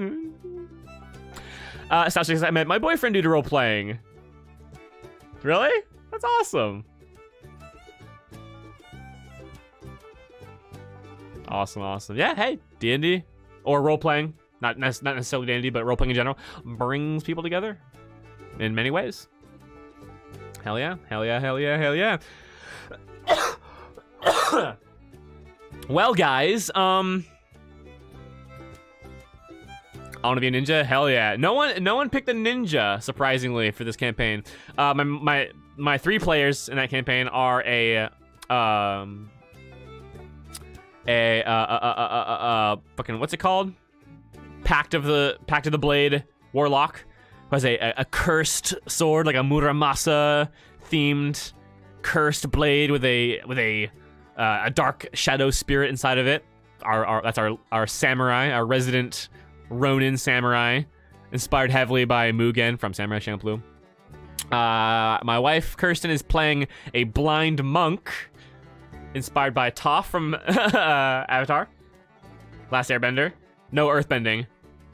Sasha says, I met my boyfriend due to role playing. Really? That's awesome. Awesome. Yeah, hey, D&D or role-playing, not necessarily D&D, but role-playing in general, brings people together in many ways. Hell yeah. Well, guys, I want to be a ninja. Hell yeah. No one picked a ninja, surprisingly, for this campaign. My 3 players in that campaign are fucking, what's it called? Pact of the Blade warlock, who has a cursed sword, like a Muramasa themed cursed blade with a dark shadow spirit inside of it. that's our samurai, our resident Ronin samurai, inspired heavily by Mugen from Samurai Champloo. My wife Kirsten is playing a blind monk, inspired by Toph from Avatar, Last Airbender. No earthbending,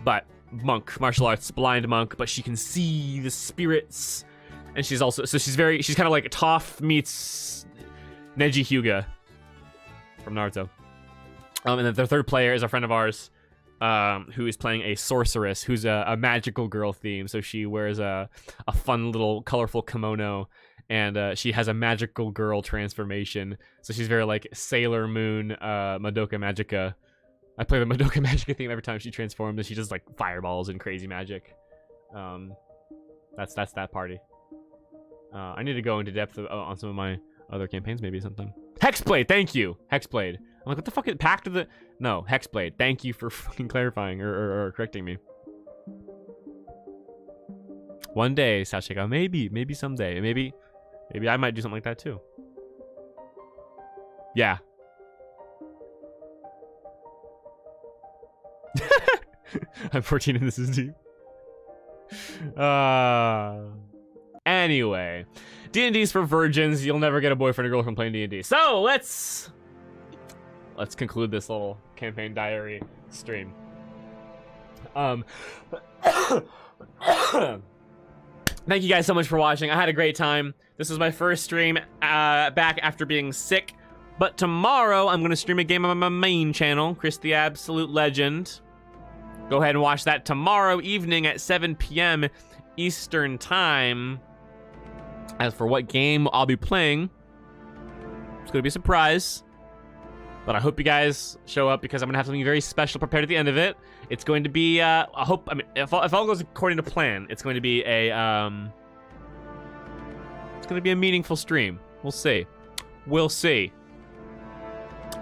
but monk, martial arts, blind monk. But she can see the spirits, and she's kind of like Toph meets Neji Hyuga from Naruto. And then the third player is a friend of ours, who is playing a sorceress, who's a magical girl theme. So she wears a fun little colorful kimono, and she has a magical girl transformation. So she's very like Sailor Moon, Madoka Magica. I play the Madoka Magica theme every time she transforms, and she does like fireballs and crazy magic. That's that party. I need to go into depth on some of my other campaigns, maybe something. Hexblade, thank you, Hexblade. I'm like, what the fuck? Pact of the... No, Hexblade. Thank you for fucking clarifying or correcting me. One day, Sashika. Maybe someday. Maybe I might do something like that too. Yeah. I'm 14 and this is deep. Anyway, D&D's for virgins. You'll never get a boyfriend or girlfriend playing D&D. So let's conclude this little campaign diary stream. Thank you guys so much for watching. I had a great time. This was my first stream back after being sick. But tomorrow I'm going to stream a game on my main channel, Chris the Absolute Legend. Go ahead and watch that tomorrow evening at 7 p.m. Eastern Time. As for what game I'll be playing, it's going to be a surprise. But I hope you guys show up because I'm going to have something very special prepared at the end of it. It's going to be, if all goes according to plan, it's going to be a meaningful stream. We'll see. We'll see.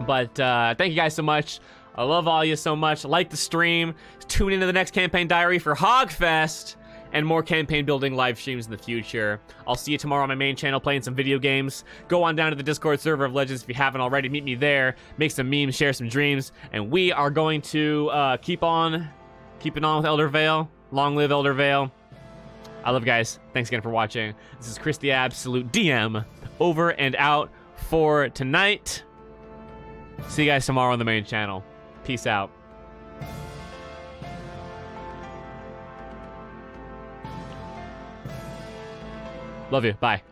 But thank you guys so much. I love all you so much. Like the stream. Tune into the next campaign diary for Hogfest and more campaign building live streams in the future. I'll see you tomorrow on my main channel playing some video games. Go on down to the Discord server of Legends if you haven't already. Meet me there. Make some memes, share some dreams, and we are going to keeping on with Elder Vale. Long live Elder Vale. I love you guys. Thanks again for watching. This is Chris the Absolute DM over and out for tonight. See you guys tomorrow on the main channel. Peace out. Love you. Bye.